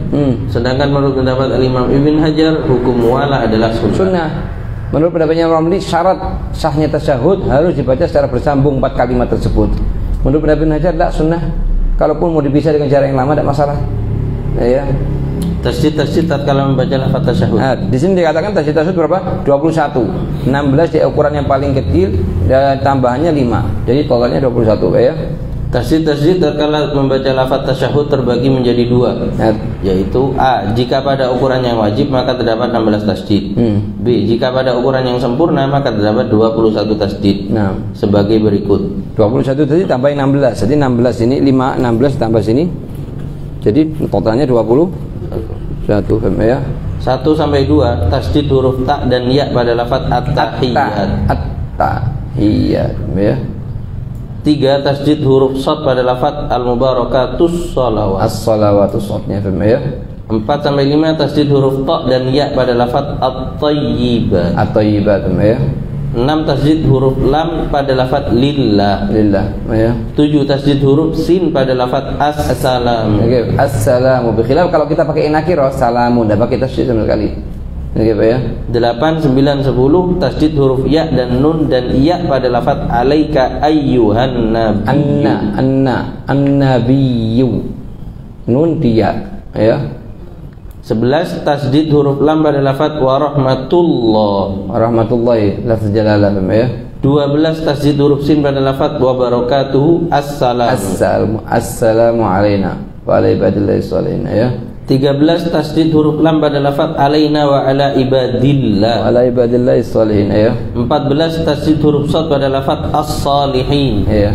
S1: Sedangkan menurut pendapat Al-Imam Ibn Hajar, hukum mualah adalah sunnah. Menurut pendapatnya Ramli, syarat sahnya tasyahud harus dibaca secara bersambung 4 kalimat tersebut. Menurut pendapat Ibn Hajar tidak sunnah. Kalaupun mau dipisah dengan jarak yang lama tidak masalah. Ya. Tasydid tatkala membaca lafaz tasyahud. Di sini dikatakan tasydid tasyahud berapa? 21. 16 di ukuran yang paling kecil dan tambahannya 5. Jadi totalnya 21, ya. Tasydid tatkala membaca lafaz tasyahud terbagi menjadi 2, yaitu A. Jika pada ukuran yang wajib maka terdapat 16 tasydid. B. Jika pada ukuran yang sempurna maka terdapat 21 tasydid. Sebagai berikut. 21 tadi tambah 16. Jadi 16 ini 5, 16 tambah sini. Jadi totalnya 21, ya. 1 sampai 2 tasydid huruf ta dan ya pada lafaz at-tahiyyat. At-tahiyyat, ya. 3 tasydid huruf shad pada lafaz al-mubarakatus shalawat. As-shalawatus shadnya, ya. 4 sampai 5 tasydid huruf ta dan ya pada lafaz at-thayyibat. At-thayyibat, ya. 6 tasydid huruf lam pada lafaz lillah. Lillah, ya. 7 tasydid huruf sin pada lafaz as-salam. Oke, as-salamu. Bikhilaf kalau kita pakai nakirah salamu, enggak pakai tasydid sama sekali. Oke, ya. 8, 9, 10 tasydid huruf ya dan nun dan iya pada lafaz alaika ayyuhan nabiyyu. An-nabiyyu. Nun dia, ya. 11 tasydid huruf lam pada lafaz wa rahmatullah. Rahmatullahi lafaz jalalah, ya. 12 tasydid huruf sin pada lafaz wa barakatuhu assalamu. Assalamu alaina.
S2: wa ala ibadillahi sholihin. Ya.
S1: 13 tasdid huruf lam pada lafaz alaina wa ala ibadillah.
S2: Wa ala ibadillahi sholihin. Ya.
S1: 14 tasdid huruf shad pada lafaz as-salihin.
S2: Ya.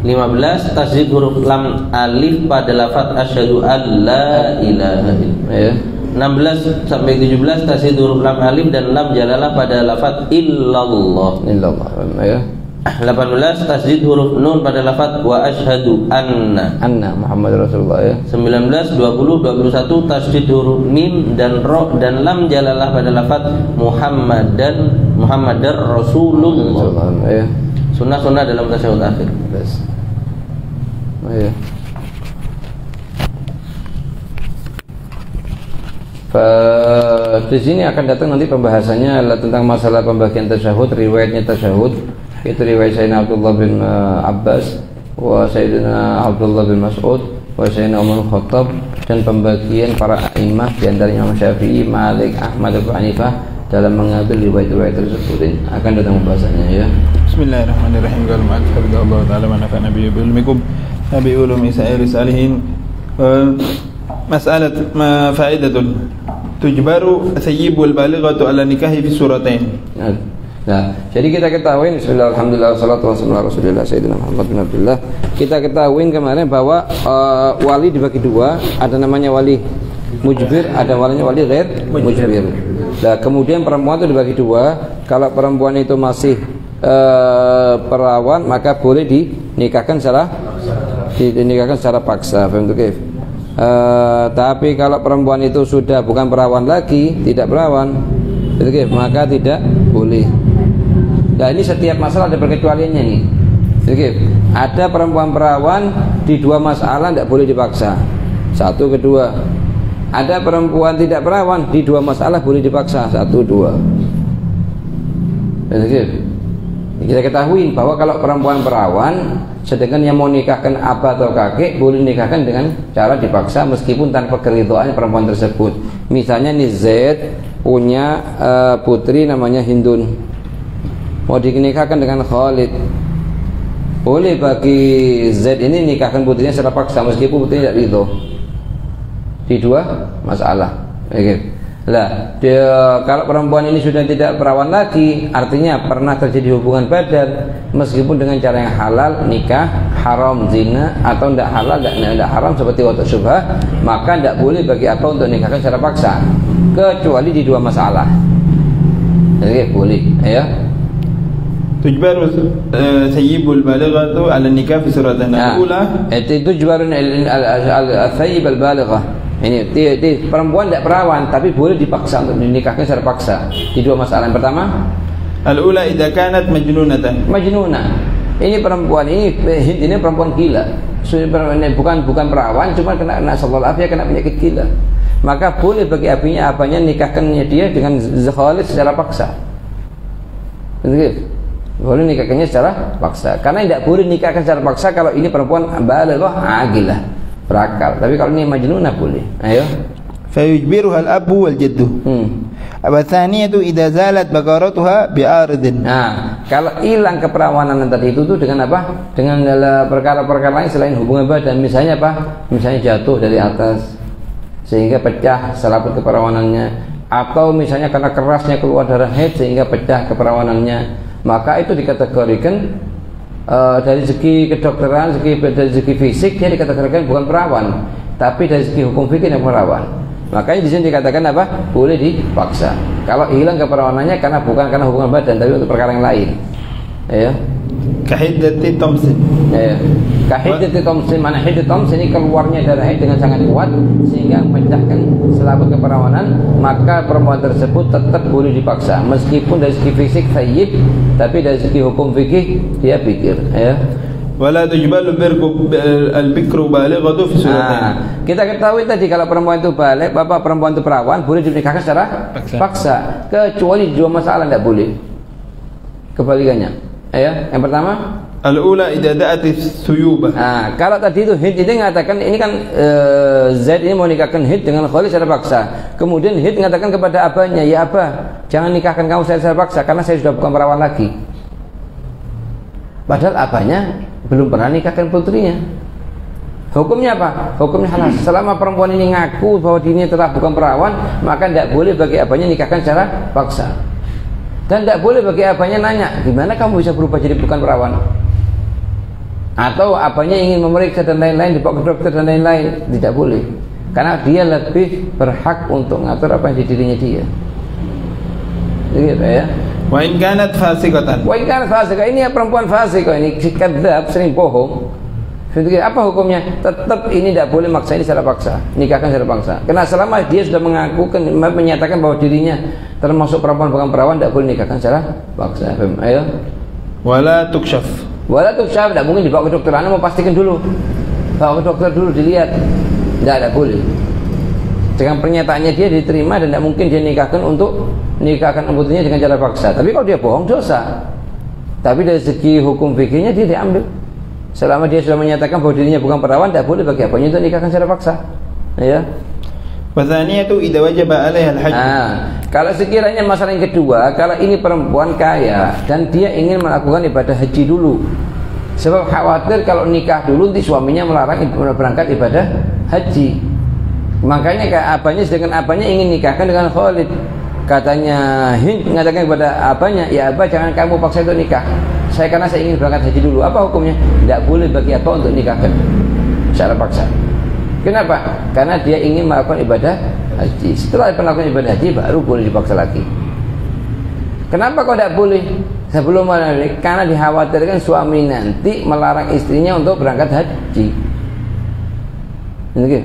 S1: 15 tasdid huruf lam alif pada lafaz asyhadu an la ilaha illallah.
S2: Ya.
S1: 16 sampai 17 tasdid huruf lam alif dan lam jalalah pada lafaz illallah.
S2: Illallah. Ya.
S1: 18 tasdid huruf nun pada lafaz wa asyhadu anna
S2: Muhammad Rasulullah. Ya.
S1: 19, 20, 21 tasdid huruf mim dan ro dan lam jalalah pada lafaz Muhammadar Rasulullah.
S2: Ya.
S1: Sunnah-sunnah dalam tasyahud akhir.
S2: Yes. Ya. Di sini akan datang nanti pembahasannya adalah tentang masalah pembagian tasyahud, riwayatnya tasyahud. Itu riwayat Sayyidina Abdullah bin Abbas wa Sayyidina Abdullah bin Mas'ud wa Sayyidina Umar Khattab, dan pembagian para a'imah di antara Imam Syafi'i, Malik, Ahmad, Abu Hanifah dalam mengambil riwayat-riwayat tersebut. Ini akan datang pembahasannya ya.
S3: Bismillahirrahmanirrahim. Qala Allah Ta'ala wa nafa'ana bi ilmikum nabi ulumi sa'ir salihin. Mas'alat ma fa'idatun tujbaru thayyibul balighatu ala nikahi fi suratain.
S2: Nah, jadi kita ketahui bismillah alhamdulillah wassalatu wassalamu ala rasulillah sayyidina Muhammad bin Abdullah. Kita ketahui kemarin bahwa wali dibagi dua, ada namanya wali mujbir, ada walinya wali ghair mujbir. Nah, kemudian perempuan itu dibagi dua. Kalau perempuan itu masih perawan, maka boleh dinikahkan secara paksa. Paham tuh, tapi kalau perempuan itu sudah bukan perawan lagi, tidak perawan, maka tidak boleh. Nah, ini setiap masalah ada perkecualiannya nih. Ada perempuan perawan di dua masalah tidak boleh dipaksa. Satu, kedua. Ada perempuan tidak perawan di dua masalah boleh dipaksa. Satu, dua. Kita ketahui bahwa kalau perempuan perawan, sedangkan yang mau nikahkan abah atau kakek, boleh nikahkan dengan cara dipaksa meskipun tanpa keridhaan perempuan tersebut. Misalnya nih Zaid punya putri namanya Hindun, mau dinikahkan dengan Khalid, boleh bagi Zaid ini nikahkan putrinya secara paksa meskipun putrinya tidak ridho di dua masalah. Lah, kalau perempuan ini sudah tidak perawan lagi, artinya pernah terjadi hubungan badan meskipun dengan cara yang halal, nikah haram zina, atau tidak halal tidak haram seperti watak syubhah, maka tidak boleh bagi apa untuk nikahkan secara paksa kecuali di dua masalah. Jadi boleh, ya.
S3: Tujbaru thayyibul balighatu ala nikah fi suratain al-ula. Itu
S2: tujbaru al-thayyib al-balighah. Ini perempuan tidak perawan tapi boleh dipaksa untuk dinikahkan secara paksa di dua masalah. Yang pertama,
S3: al-ula idza kanat majnunatan.
S2: Majnunah. Ini perempuan ini perempuan gila. Bukan perawan, cuma kena sallallahu kena penyakit gila. Maka boleh bagi abahnya nikahkannya dia dengan Khalid secara paksa. Boleh nikahkannya secara paksa. Karena tidak boleh nikahkan secara paksa kalau ini perempuan balighah agilah, berakal. Tapi kalau ini majnunah boleh. Ayo.
S3: Fayujbiruha al-abu wal jaddu. Wa thaniyatu idza zalat bakaratuha bi'aridin.
S2: Nah, kalau hilang keperawanan tadi itu tuh dengan apa? Dengan perkara-perkara lain selain hubungan badan. Misalnya apa? Misalnya jatuh dari atas sehingga pecah selaput keperawanannya, atau misalnya karena kerasnya keluar darah haid sehingga pecah keperawanannya, maka itu dikategorikan dari segi kedokteran, dari segi fisik dia dikategorikan bukan perawan, tapi dari segi hukum fikih yang perawan. Makanya di sini dikatakan apa? Boleh dipaksa. Kalau hilang keperawanannya bukan karena hubungan badan, tapi untuk perkara yang lain. Ya.
S3: Kahiddati Thompson.
S2: Ya. Kahiddati Thompson, mana hiddat Thompson ini keluarnya darah haid dengan sangat kuat sehingga memecahkan selaput keperawanan, maka perempuan tersebut tetap boleh dipaksa meskipun dari segi fisik thayyib, tapi dari segi hukum fikih dia pikir, ya.
S3: Wala tujbalu al-bikru balighatu fi suratain.
S2: Kita ketahui tadi kalau perempuan itu balik, perempuan itu perawan boleh dinikahkan secara paksa, kecuali dua masalah tidak boleh. Kebalikannya. Ya, yang pertama
S3: al-ula idza da'at suyubah.
S2: Kalau tadi itu Hind ini mengatakan ini kan Zaid ini mau nikahkan Hind dengan Khalid secara paksa. Kemudian Hind mengatakan kepada abahnya, "Ya abah, jangan nikahkan kamu secara paksa karena saya sudah bukan perawan lagi." Padahal abahnya belum pernah nikahkan putrinya. Hukumnya apa? Hukumnya halal. Selama perempuan ini ngaku bahwa dirinya telah bukan perawan, maka tidak boleh bagi abahnya nikahkan secara paksa. Dan tidak boleh bagi abahnya nanya, gimana kamu bisa berubah jadi bukan perawan? Atau abahnya ingin memeriksa dan lain-lain, dibawa ke dokter dan lain-lain. Tidak boleh. Karena dia lebih berhak untuk mengatur apa yang di dirinya dia. Gitu ya.
S3: Wa in kanat fasiqatan.
S2: Wa in kanat fasiqah, ini ya perempuan fasik, ini kadzdzab, sering bohong. Apa hukumnya? Tetap ini tidak boleh maksa ini secara paksa, nikahkan secara paksa. Karena selama dia sudah mengaku, menyatakan bahwa dirinya termasuk perempuan bukan perawan, tidak boleh nikahkan secara paksa. Ayo.
S3: Wala tukshaf.
S2: Wala tukshaf, tidak mungkin dibawa ke dokter. Anda mau pastikan dulu, bawa ke dokter dulu dilihat. Tidak boleh. Dengan pernyataannya dia diterima dan tidak mungkin dia nikahkan putrinya dengan cara paksa. Tapi kalau dia bohong dosa. Tapi dari segi hukum fikihnya dia diambil. Selama dia sudah menyatakan bahwa dirinya bukan perawan, tidak boleh bagi abahnya untuk nikahkan secara paksa. Ya.
S3: Wathaniyatu idza wajaba 'alaiha al-hajj.
S2: Kalau sekiranya masalah yang kedua, kalau ini perempuan kaya dan dia ingin melakukan ibadah haji dulu. Sebab khawatir kalau nikah dulu nanti suaminya melarang berangkat ibadah haji. Makanya kayak abahnya, sedangkan abahnya ingin nikahkan dengan Khalid. Katanya Hind mengatakan kepada abahnya, ya abah jangan kamu paksa untuk nikah. Karena saya ingin berangkat haji dulu. Apa hukumnya? Tidak boleh bagi abah untuk nikahkan secara paksa. Kenapa? Karena dia ingin melakukan ibadah haji. Setelah melakukan ibadah haji baru boleh dipaksa lagi. Kenapa kok tidak boleh sebelum menikah? Karena dikhawatirkan suami nanti melarang istrinya untuk berangkat haji.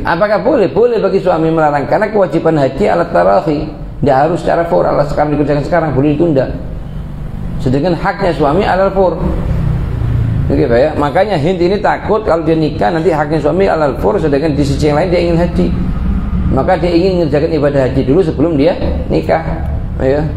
S2: Apakah boleh? Boleh bagi suami melarang, karena kewajiban haji alat tarahi. Tidak harus secara fur, alat sekarang dikerjakan sekarang, boleh ditunda. Sedangkan haknya suami alal fur. Gitu ya. Makanya Hind ini takut kalau dia nikah nanti haknya suami alal fur, sedangkan di sisi yang lain dia ingin haji. Maka dia ingin mengerjakan ibadah haji dulu sebelum dia nikah. Ya.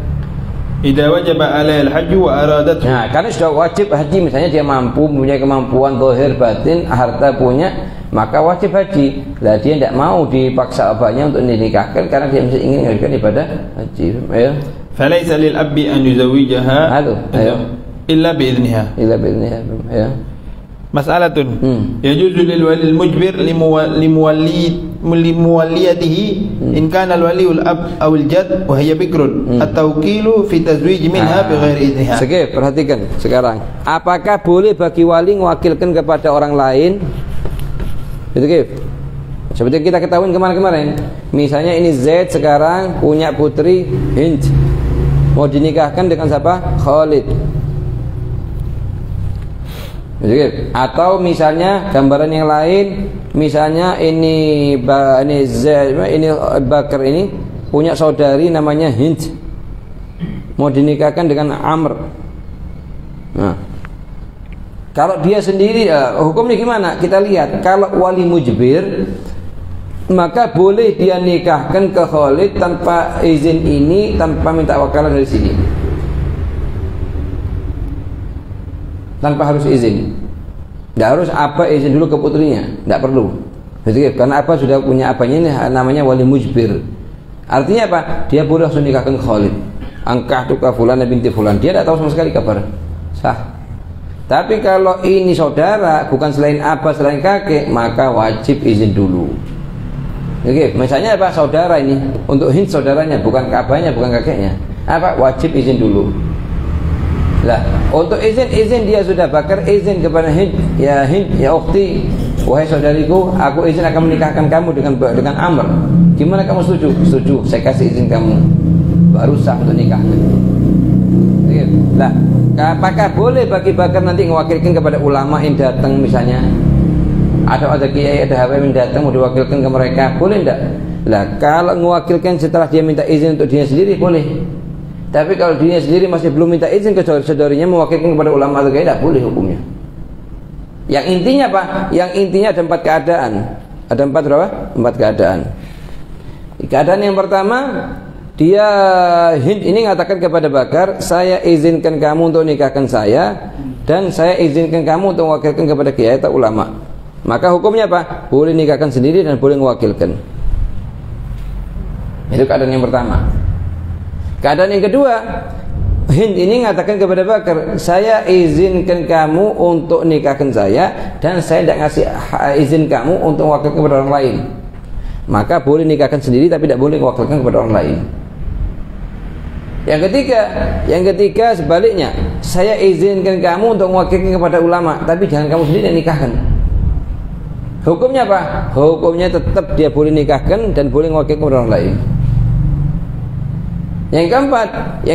S3: Idza wajaba 'alaiha al-hajj wa aradat.
S2: Nah, karena sudah wajib haji, misalnya dia mampu, punya kemampuan zahir batin, harta punya, maka wajib haji. Lah dia tidak mau dipaksa abahnya untuk dinikahkan karena dia masih ingin mengerjakan ibadah haji. Ya.
S3: Falaysa lil abbi an yuzawijaha illa bi'idniha.
S2: Ya.
S3: Mas'alatun yajuzu lil wali al mujbir limuwalliyatihi in kana al wali al ab aw al jad wa hiya bikrun at-tawkilu fi tazwij minha bighairi idniha.
S2: Oke, perhatikan sekarang. Apakah boleh bagi wali mewakilkan kepada orang lain? Itu seperti kita ketahui kemarin. Misalnya ini Zaid sekarang punya putri Hind, mau dinikahkan dengan siapa? Khalid. Atau misalnya gambaran yang lain, misalnya ini Zaid, ini Bakar ini punya saudari namanya Hind, mau dinikahkan dengan Amr. Nah, kalau dia sendiri, hukumnya gimana? Kita lihat. Kalau wali mujbir, maka boleh dia nikahkan ke Khalid tanpa izin ini, tanpa minta wakalan dari sini, tanpa harus izin. Tidak harus apa izin dulu ke putrinya, tidak perlu. Jadi, karena apa sudah punya apanya ini namanya wali mujbir. Artinya apa? Dia boleh langsung nikahkan ke Khalid. Angkah tuka fulan binti fulan. Dia tidak tahu sama sekali kabar. Sah. Tapi kalau ini saudara, bukan selain apa, selain kakek, maka wajib izin dulu. Oke, misalnya apa? Saudara ini, untuk Hind saudaranya, bukan abahnya, bukan kakeknya. Apa? Wajib izin dulu. Lah, untuk izin dia sudah Bakar izin kepada Hind, ya Hind, ya ukhti, wahai saudariku, aku izin akan menikahkan kamu dengan Amr. Gimana kamu setuju? Setuju, saya kasih izin kamu. Baru sah untuk nikah. Lah, apakah boleh bagi Bakar nanti mewakilkan kepada ulama yang datang misalnya? Ada kiai, ada habaib yang datang mau diwakilkan ke mereka, boleh enggak? Lah, kalau mewakilkan setelah dia minta izin untuk dirinya sendiri boleh. Tapi kalau dirinya sendiri masih belum minta izin ke saudarinya mewakilkan kepada ulama atau kiai, tidak boleh hukumnya. Yang intinya apa? Yang intinya ada 4 keadaan. Ada 4 berapa? 4 keadaan. Keadaan yang pertama, dia Hind ini mengatakan kepada Bakar, saya izinkan kamu untuk nikahkan saya, dan saya izinkan kamu untuk mewakilkan kepada kiai atau ulama. Maka hukumnya apa? Boleh nikahkan sendiri dan boleh mewakilkan. Itu keadaan yang pertama. Keadaan yang kedua, Hind ini mengatakan kepada Bakar, saya izinkan kamu untuk nikahkan saya, dan saya tidak ngasih izin kamu untuk mewakilkan kepada orang lain. Maka boleh nikahkan sendiri, tapi tidak boleh mewakilkan kepada orang lain. Yang ketiga sebaliknya, saya izinkan kamu untuk mewakilkan kepada ulama, tapi jangan kamu sendiri yang nikahkan. Hukumnya apa? Hukumnya tetap dia boleh nikahkan dan boleh mewakilkan kepada orang lain. Yang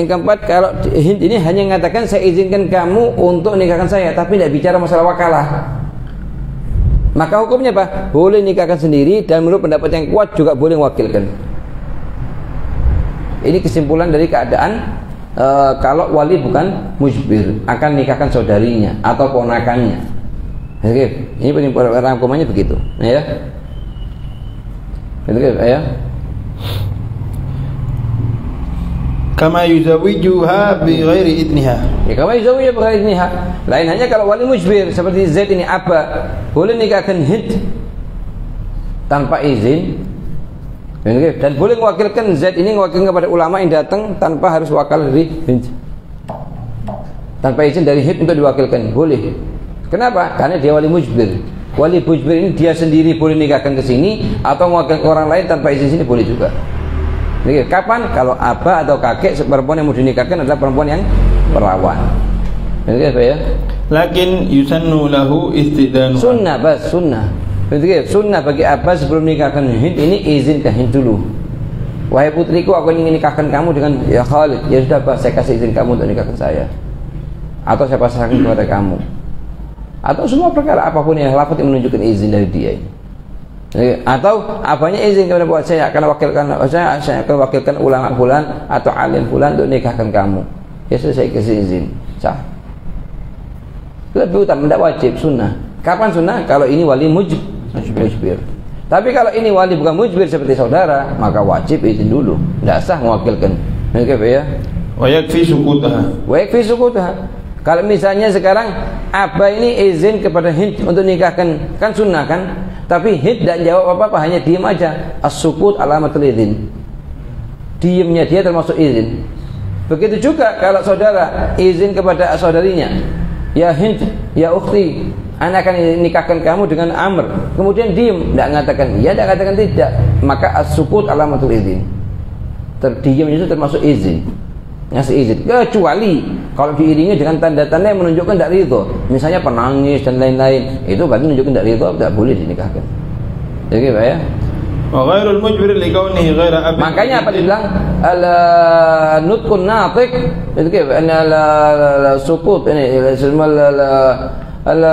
S2: keempat, kalau Hind ini hanya mengatakan saya izinkan kamu untuk nikahkan saya, tapi tidak bicara masalah wakalah. Maka hukumnya apa? Boleh nikahkan sendiri, dan menurut pendapat yang kuat juga boleh mewakilkan. Ini kesimpulan dari keadaan kalau wali bukan mujbir, akan nikahkan saudarinya atau ponakannya. Oke, ini rangkumannya begitu, ya. Oke, ya.
S3: Kama yuzawijuha bi ghairi idniha.
S2: Ya, kama yuzawijuha bi ghairi idniha. Lain hanya kalau wali mujbir seperti Zaid ini apa? Boleh nikahkan Hind tanpa izin. Dan boleh mewakilkan Zaid ini mewakilkan kepada ulama yang datang tanpa harus wakal dari Hind. Tanpa izin dari Hind untuk diwakilkan, boleh. Kenapa? Karena dia wali mujbir. Wali mujbir ini dia sendiri boleh nikahkan ke sini atau mewakilkan orang lain tanpa izin sini boleh juga. Jadi, kapan? Kalau abah atau kakek perempuan yang mau dinikahkan adalah perempuan yang perawan. Jadi apa ya?
S3: Lakin yusannu lahu istidanu.
S2: Sunnah, bas sunnah. Jadi sunnah bagi abah sebelum nikahkan Hind ini izin ke Hind dulu. Wahai putriku, aku ingin nikahkan kamu dengan ya Khalid. Ya sudah, Abah, saya kasih izin kamu untuk nikahkan saya. Atau saya pasrahkan kepada kamu. Atau semua perkara apapun yang lafaz yang menunjukkan izin dari dia ini. Atau apanya izin kepada buat saya akan wakilkan ulama fulan atau alim fulan untuk nikahkan kamu. Ya sudah, saya kasih izin. Sah. Lebih utama, tidak wajib, sunnah. Kapan sunnah? Kalau ini wali mujbir. Tapi kalau ini wali bukan mujbir seperti saudara, maka wajib izin dulu. Tidak sah mewakilkan. Oke, ya.
S3: Wa yakfi sukutaha. Kalau misalnya sekarang abah ini izin kepada Hind untuk nikahkan, kan sunnah kan? Tapi Hind tidak jawab apa-apa, hanya diam aja. As-sukut alamatul izin. Diamnya dia termasuk izin. Begitu juga kalau saudara izin kepada saudarinya, ya Hind, ya ukhti, anak akan nikahkan kamu dengan Amr. Kemudian diam, tidak mengatakan ya, tidak mengatakan tidak. Maka as-sukut alamatul izin. Terdiam itu termasuk izin. Ngasih izin, kecuali kalau diiringi dengan tanda-tanda yang menunjukkan tidak ridho, misalnya penangis dan lain-lain, itu berarti menunjukkan tidak ridho, tidak boleh dinikahkan. Jadi Pak ya. Wa ghairul mujbir li kaunihi ghaira abi.
S2: Makanya apa dibilang nutqun natiq, itu al sukut ini al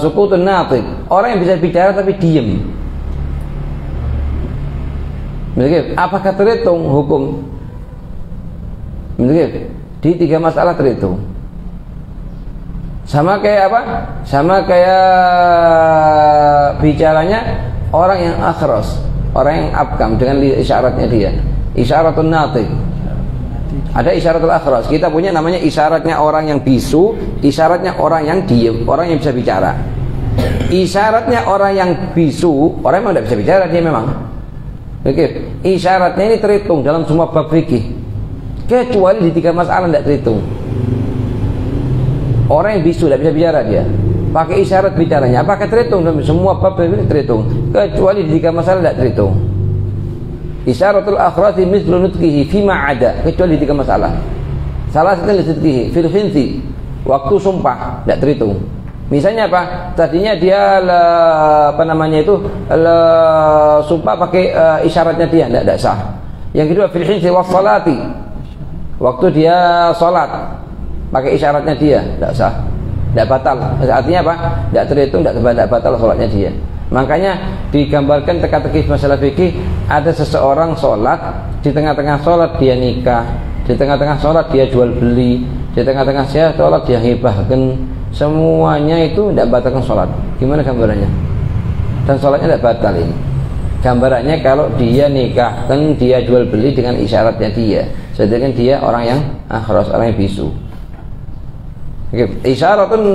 S2: sukutun natiq, orang yang bisa bicara tapi diam. Begitu. Apakah terhitung hukum? Begitu. Di tiga masalah terhitung. Sama kayak apa? Sama kayak bicaranya orang yang akhras, orang yang abkam dengan isyaratnya dia. Isyaratun natiq. Ada isyaratul akhras. Kita punya namanya isyaratnya orang yang bisu, isyaratnya orang yang diam, orang yang bisa bicara. Isyaratnya orang yang bisu, orang yang tidak bisa bicara dia memang. Begitu. Isyaratnya ini terhitung dalam semua bab fikih. Kecuali di tiga masalah tidak terhitung. Orang yang bisu tidak bisa bicara dia, pakai isyarat bicaranya, apakah terhitung? Dalam semua bab ini terhitung. Kecuali di tiga masalah tidak terhitung. Isyaratul akhrasi mislu nutqihi fima ada, kecuali di tiga masalah. Salah satu nutqihi fil khinsi, waktu sumpah tidak terhitung. Misalnya apa? Tadinya dia sumpah pakai isyaratnya dia, tidak sah. Yang kedua fil khinsi was salati, waktu dia sholat pakai isyaratnya dia, tidak sah, tidak batal. Artinya apa? Tidak terhitung, tidak batal sholatnya dia. Makanya digambarkan teka-teki masalah fikih, ada seseorang sholat, di tengah-tengah sholat dia nikah, di tengah-tengah sholat dia jual beli, di tengah-tengah sholat dia hibahkan, semuanya itu tidak batalkan sholat. Gimana gambarannya? Dan sholatnya tidak batal ini. Gambarannya kalau dia nikah dan dia jual beli dengan isyaratnya dia, sedangkan dia orang yang akhras, orang yang bisu. Isyaratul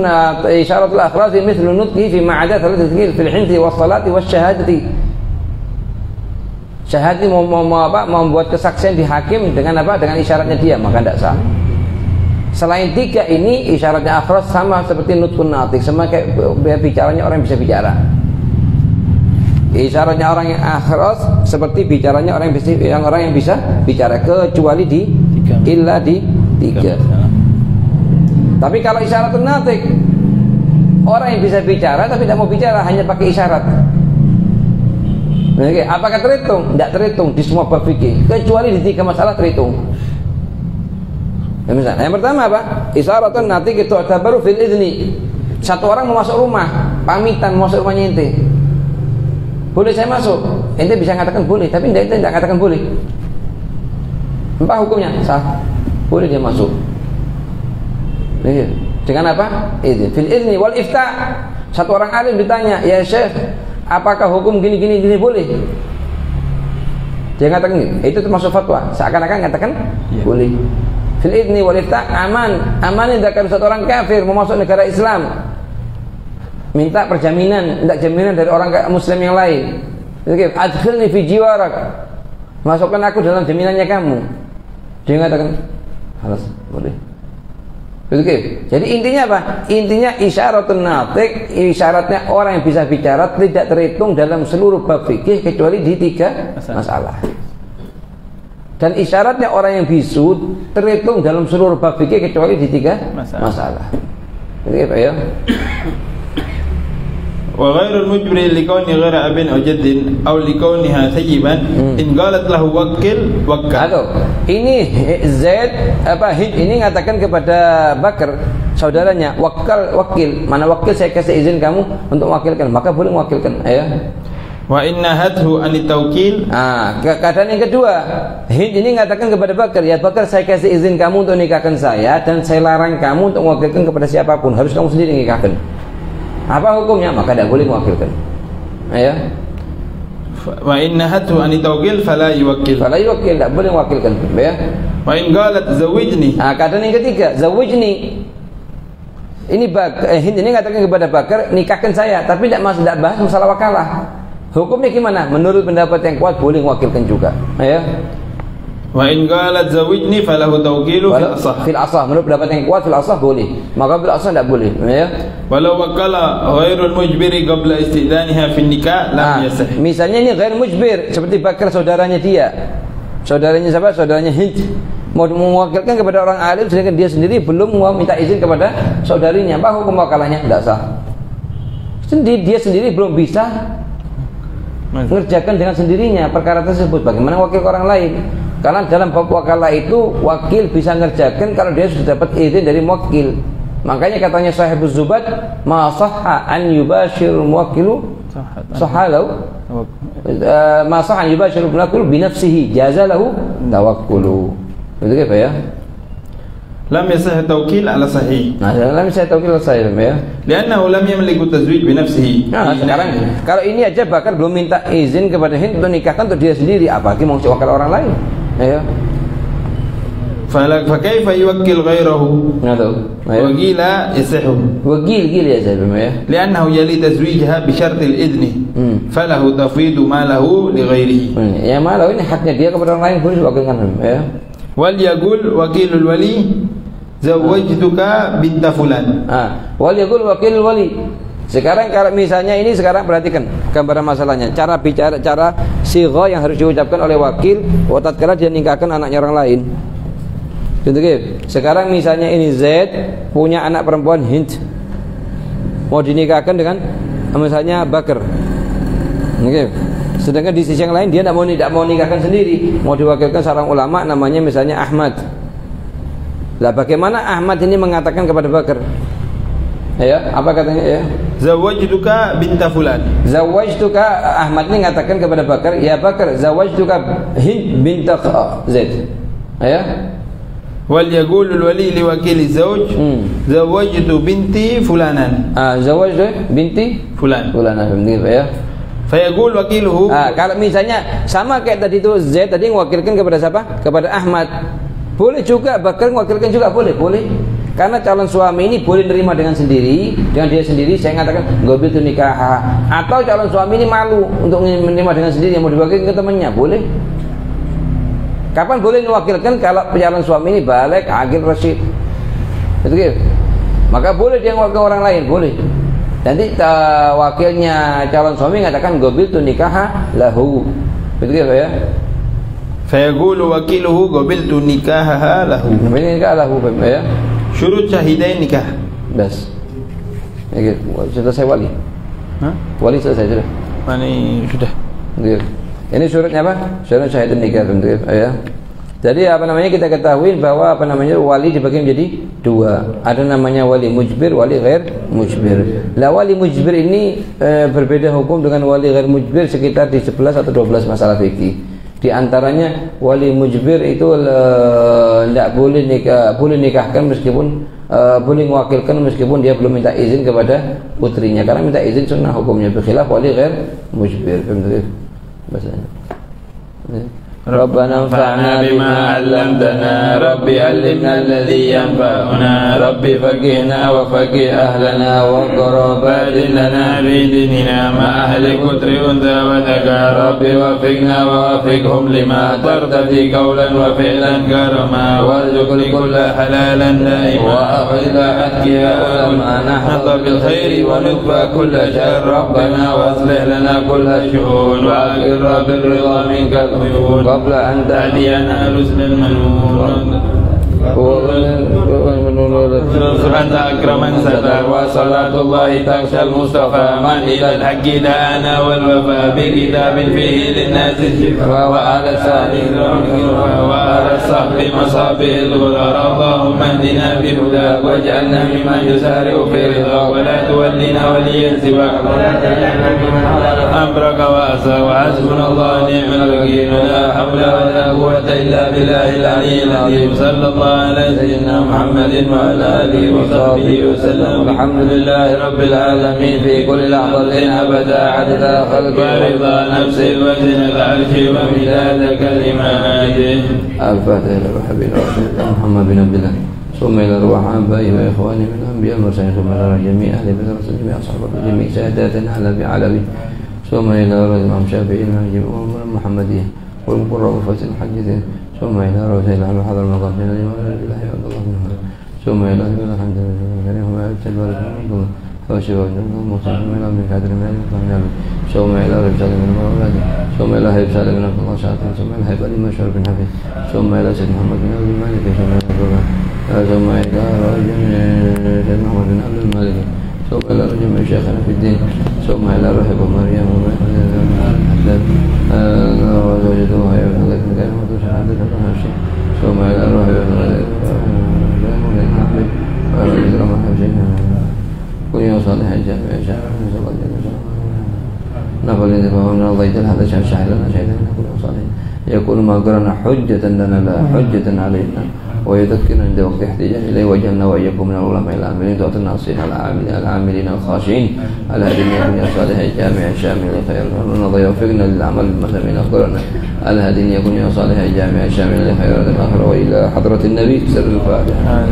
S2: akhras mislu nutqi fi ma'adat al-tadhkir fil hinthi was salati was syahadati. Syahadati membuat kesaksian di hakim dengan apa? Dengan isyaratnya dia, maka tidak sah.
S3: Selain 3 ini isyaratnya akhras sama seperti nutqun natik, sama kayak bicaranya orang yang bisa bicara. Isyaratnya orang yang akhras seperti bicaranya orang yang bisa bicara, kecuali di illa di 3. Tapi kalau isyaratun natik, orang yang bisa bicara tapi tidak mau bicara, hanya pakai isyarat. Oke, apakah terhitung? Tidak terhitung di semua bab fikih, kecuali di 3 masalah terhitung. Misalnya, yang pertama apa? Isyaratun natik itu baru fil idzni. Satu orang mau masuk rumah, pamitan mau masuk rumahnya ente. Boleh saya masuk? Ente bisa mengatakan boleh, tapi ente tidak mengatakan boleh. Apa hukumnya? Sah. Boleh dia masuk. Dengan apa? Izin. Fil izni wal ifta. Satu orang alim ditanya, "Ya Syekh, apakah hukum gini boleh?" Dia mengatakan itu termasuk fatwa. Seakan-akan mengatakan boleh. Fil izni wal ifta aman. Aman ini kalau satu orang kafir mau masuk negara Islam, minta perjaminan, tidak jaminan dari orang muslim yang lain. Adkhilni fi jiwarak. Masukkan aku dalam jaminannya kamu. Dia mengatakan, "Halas, boleh." Oke. Jadi intinya apa? Intinya isyaratun natik, isyaratnya orang yang bisa bicara tidak terhitung dalam seluruh bab fikih kecuali di 3 masalah. Dan isyaratnya orang yang bisu terhitung dalam seluruh bab fikih kecuali di 3 masalah. Oke, Pak ya.
S4: Wa ghairul mujbir li kauni ghaira abin aw jaddin aw li kauniha thayyiban in qalat lahu wakkil wakkal.
S3: Ini Zaid Hind ini mengatakan kepada Bakar saudaranya, wakil, mana wakil, saya kasih izin kamu untuk mewakilkan, maka boleh mewakilkan, ya.
S4: Wa inna hadhu anit tawkil.
S3: Keadaan yang kedua, Hind ini mengatakan kepada Bakar, "Ya Bakar, saya kasih izin kamu untuk nikahkan saya dan saya larang kamu untuk mewakilkan kepada siapapun, harus kamu sendiri nikahkan." Apa hukumnya? Maka tidak boleh mewakilkan. Ya.
S4: Wa inna hadhu anit tawkil fala yuwakkil.
S3: Fala yuwakkil, tidak boleh mewakilkan, ya.
S4: Wa in qalat zawijni.
S3: Keadaan yang ketiga, zawijni. Ini Hind ini mengatakan kepada Bakar, nikahkan saya, tapi tidak bahas masalah wakalah. Hukumnya gimana? Menurut pendapat yang kuat boleh mewakilkan juga, ya.
S4: Wa in qalat zawijni falahu tawkilu
S3: fil asah. Menurut pendapat yang kuat fil asah boleh, maka fil asah tidak boleh, ya.
S4: Walau wakala ghairul mujbiri qabla istidaniha fi nikah lam yasih.
S3: Misalnya ini ghair mujbir, seperti Bakar saudaranya dia. Saudaranya siapa? Saudaranya Hind. Mau mewakilkan kepada orang alim sedangkan dia sendiri belum mau minta izin kepada saudarinya. Apa hukum wakalahnya? Tidak sah. Dia sendiri belum bisa mengerjakan dengan sendirinya perkara tersebut. Bagaimana wakil orang lain? Karena dalam bab wakalah itu wakil bisa mengerjakan kalau dia sudah dapat izin dari wakil. Makanya katanya Sahibuz Zubat, "Ma sahha an yubashir muwakkilu sahalau ma sahha an yubashir muwakkilu bi nafsihi jazalahu tawakkulu." Betul apa ya?
S4: Lam yasih tawkil ala sahih.
S3: Lam yasih tawkil ala sahih, ya.
S4: Li'annahu lam yamliku tazwij bi nafsihi.
S3: Sekarang kalau ini aja Bakar belum minta izin kepada Hind untuk nikahkan untuk dia sendiri, apalagi mau wakil orang lain, ya.
S4: Fa kaifa yuwakkil ghairahu? Wa qila yasihu.
S3: Wa qila yasihu, ya.
S4: Li'annahu yali tazwijha bi syartil idni. Falahu tafwidu ma lahu li ghairihi.
S3: Ya, ma lahu ini haknya dia kepada orang lain, boleh diwakilkan, ya.
S4: Wal yaqul wakilul wali zawwajtuka binta fulan.
S3: Wal yaqul wakilul wali. Sekarang kalau misalnya ini, sekarang perhatikan gambaran masalahnya. Cara bicara, cara sigha yang harus diucapkan oleh wakil tatkala dia nikahkan anaknya orang lain. Sekarang misalnya ini Zaid punya anak perempuan Hind, mau dinikahkan dengan misalnya Bakar. Sedangkan di sisi yang lain dia tidak mau nikahkan sendiri, mau diwakilkan seorang ulama namanya misalnya Ahmad. Lah bagaimana Ahmad ini mengatakan kepada Bakar? Ya, apa katanya, ya?
S4: Zawajtuka binta fulan.
S3: Zawajtuka, Ahmad ini mengatakan kepada Bakar, "Ya Bakar, zawajtuka Hind binta Zaid." Ya.
S4: Wal yaqulul wali li wakili zawj, zawajtu binti fulanan.
S3: Zawajtu binti
S4: fulan.
S3: Begitu, ya.
S4: Fayaqul wakiluhu.
S3: Kalau misalnya sama kayak tadi itu Zaid tadi mewakilkan kepada siapa? Kepada Ahmad. Boleh juga Bakar mewakilkan juga, boleh. Karena calon suami ini boleh nerima dengan sendiri, dengan dia sendiri. Saya mengatakan gobil itu nikah. Atau calon suami ini malu untuk menerima dengan sendiri, yang mau diwakilkan ke temannya, boleh. Kapan boleh mewakilkan? Kalau calon suami ini balik, akil, rasyid. Betul. Maka boleh dia ngewakil orang lain, boleh. Nanti wakilnya calon suami mengatakan qabiltu nikaha lahu. Betul ya?
S4: Fayaqulu wakiluhu qabiltu nikahaha lahu.
S3: Nikah lahu ya.
S4: Syurut syahidain nikah.
S3: Bas. Ya, selesai wali.
S4: Hah?
S3: Wali selesai sudah.
S4: Ini sudah.
S3: Betul. Ini syurutnya apa? Syurut syahidain nikah betul ya. Jadi apa namanya kita ketahui bahwa apa namanya wali dibagi menjadi dua. Ada namanya wali mujbir, wali ghair mujbir. Lah wali mujbir ini berbeda hukum dengan wali ghair mujbir sekitar di 11 atau 12 masalah fikih. Di antaranya wali mujbir itu tidak boleh nikahkan meskipun boleh mewakilkan meskipun dia belum minta izin kepada putrinya, karena minta izin sunnah hukumnya, berkhilaf wali ghair mujbir. Bahasanya.
S4: ربنا انفعنا بما علمتنا ربي علمنا الذي ينفعنا ربي فقهنا وفقه أهلنا وقرابات لنا في ديننا مع أهل كتر أنثى وذكى ربي وفقنا ووفقهم لما اخترت في قولا وفعلا كرما وارزق لكل حلالا دائما وأخذ أتقياء ما نحظى بالخير ونكفى كل شر ربنا واصلح لنا كل الشؤون وأقر بالرضا منك العيون قبل أن تأتينا رسل المنون أنت أكرم من ستر وصلاة الله تغشى المصطفى من إلى الحق دعانا والوفاء بكتاب فيه للناس الشفاء وعلى الصحب مصابه الغرار اللهم اهدنا بهداك واجعلنا ممن يسارع في رضاك ولا تولنا وليا سواك أمرك وأسى وحسبنا الله نعم الوكيل لا حول ولا قوة إلا بالله العلي العظيم صلى الله على سيدنا محمد وعلى آله وصحبه وسلم والحمد لله رب العالمين في كل لحظة أبدا عدد خلقه ورضا نفسه وزنة عرشه ومداد كلماته.
S3: الفاتحة إلى حبيبنا محمد بن عبد الله ثم إلى أرواح آبائي وإخواني من الأنبياء والمرسلين ثم إلى جميع أهل بيت الرسول جميع أصحابه جميع ساداتنا على بعلمه ثم إلى روح الإمام الشافعي والجمهور المحمدية والقراء والفاتحين الحديثين ثم إلى روح الإمام حضر المقام من الإمام الله عبد الله بن عمر ثم إلى الحمد لله وما يبتل ورد وشفاء المصطفى من أمر كادر من أجل ثم إلى رجال من المولاد ثم إلى هيب سالم بن عبد الله شاطر ثم إلى هيب علي مشهور بن حفيظ ثم إلى سيد محمد بن عبد الملك ثم إلى ثم إلى رجل سيد محمد بن عبد الملك ثم إلى رجل من شيخنا في الدين ثم إلى رحب مريم وحسب وزوجته هي ابن ذلك كان متشهد ثم إلى رحب كل يوم صالح الجامع شاعر نسأل الله جل وعلا نفل إذا الله يجل هذا شاعر لنا شهيدا كل يوم صالح يكون ما قرنا حجة لنا لا حجة علينا ويذكرنا عند وقت احتياج إليه وجعلنا وإياكم من العلماء العاملين دعوة الناصحين العاملين الخاشعين على هذه الدنيا صالح الجامع الشامل لخير ونضي يوفقنا للعمل بالمسلمين أخبرنا على هذه يكون يا صالح الجامع الشامل لخير الآخرة وإلى حضرة النبي سر الفاتحة.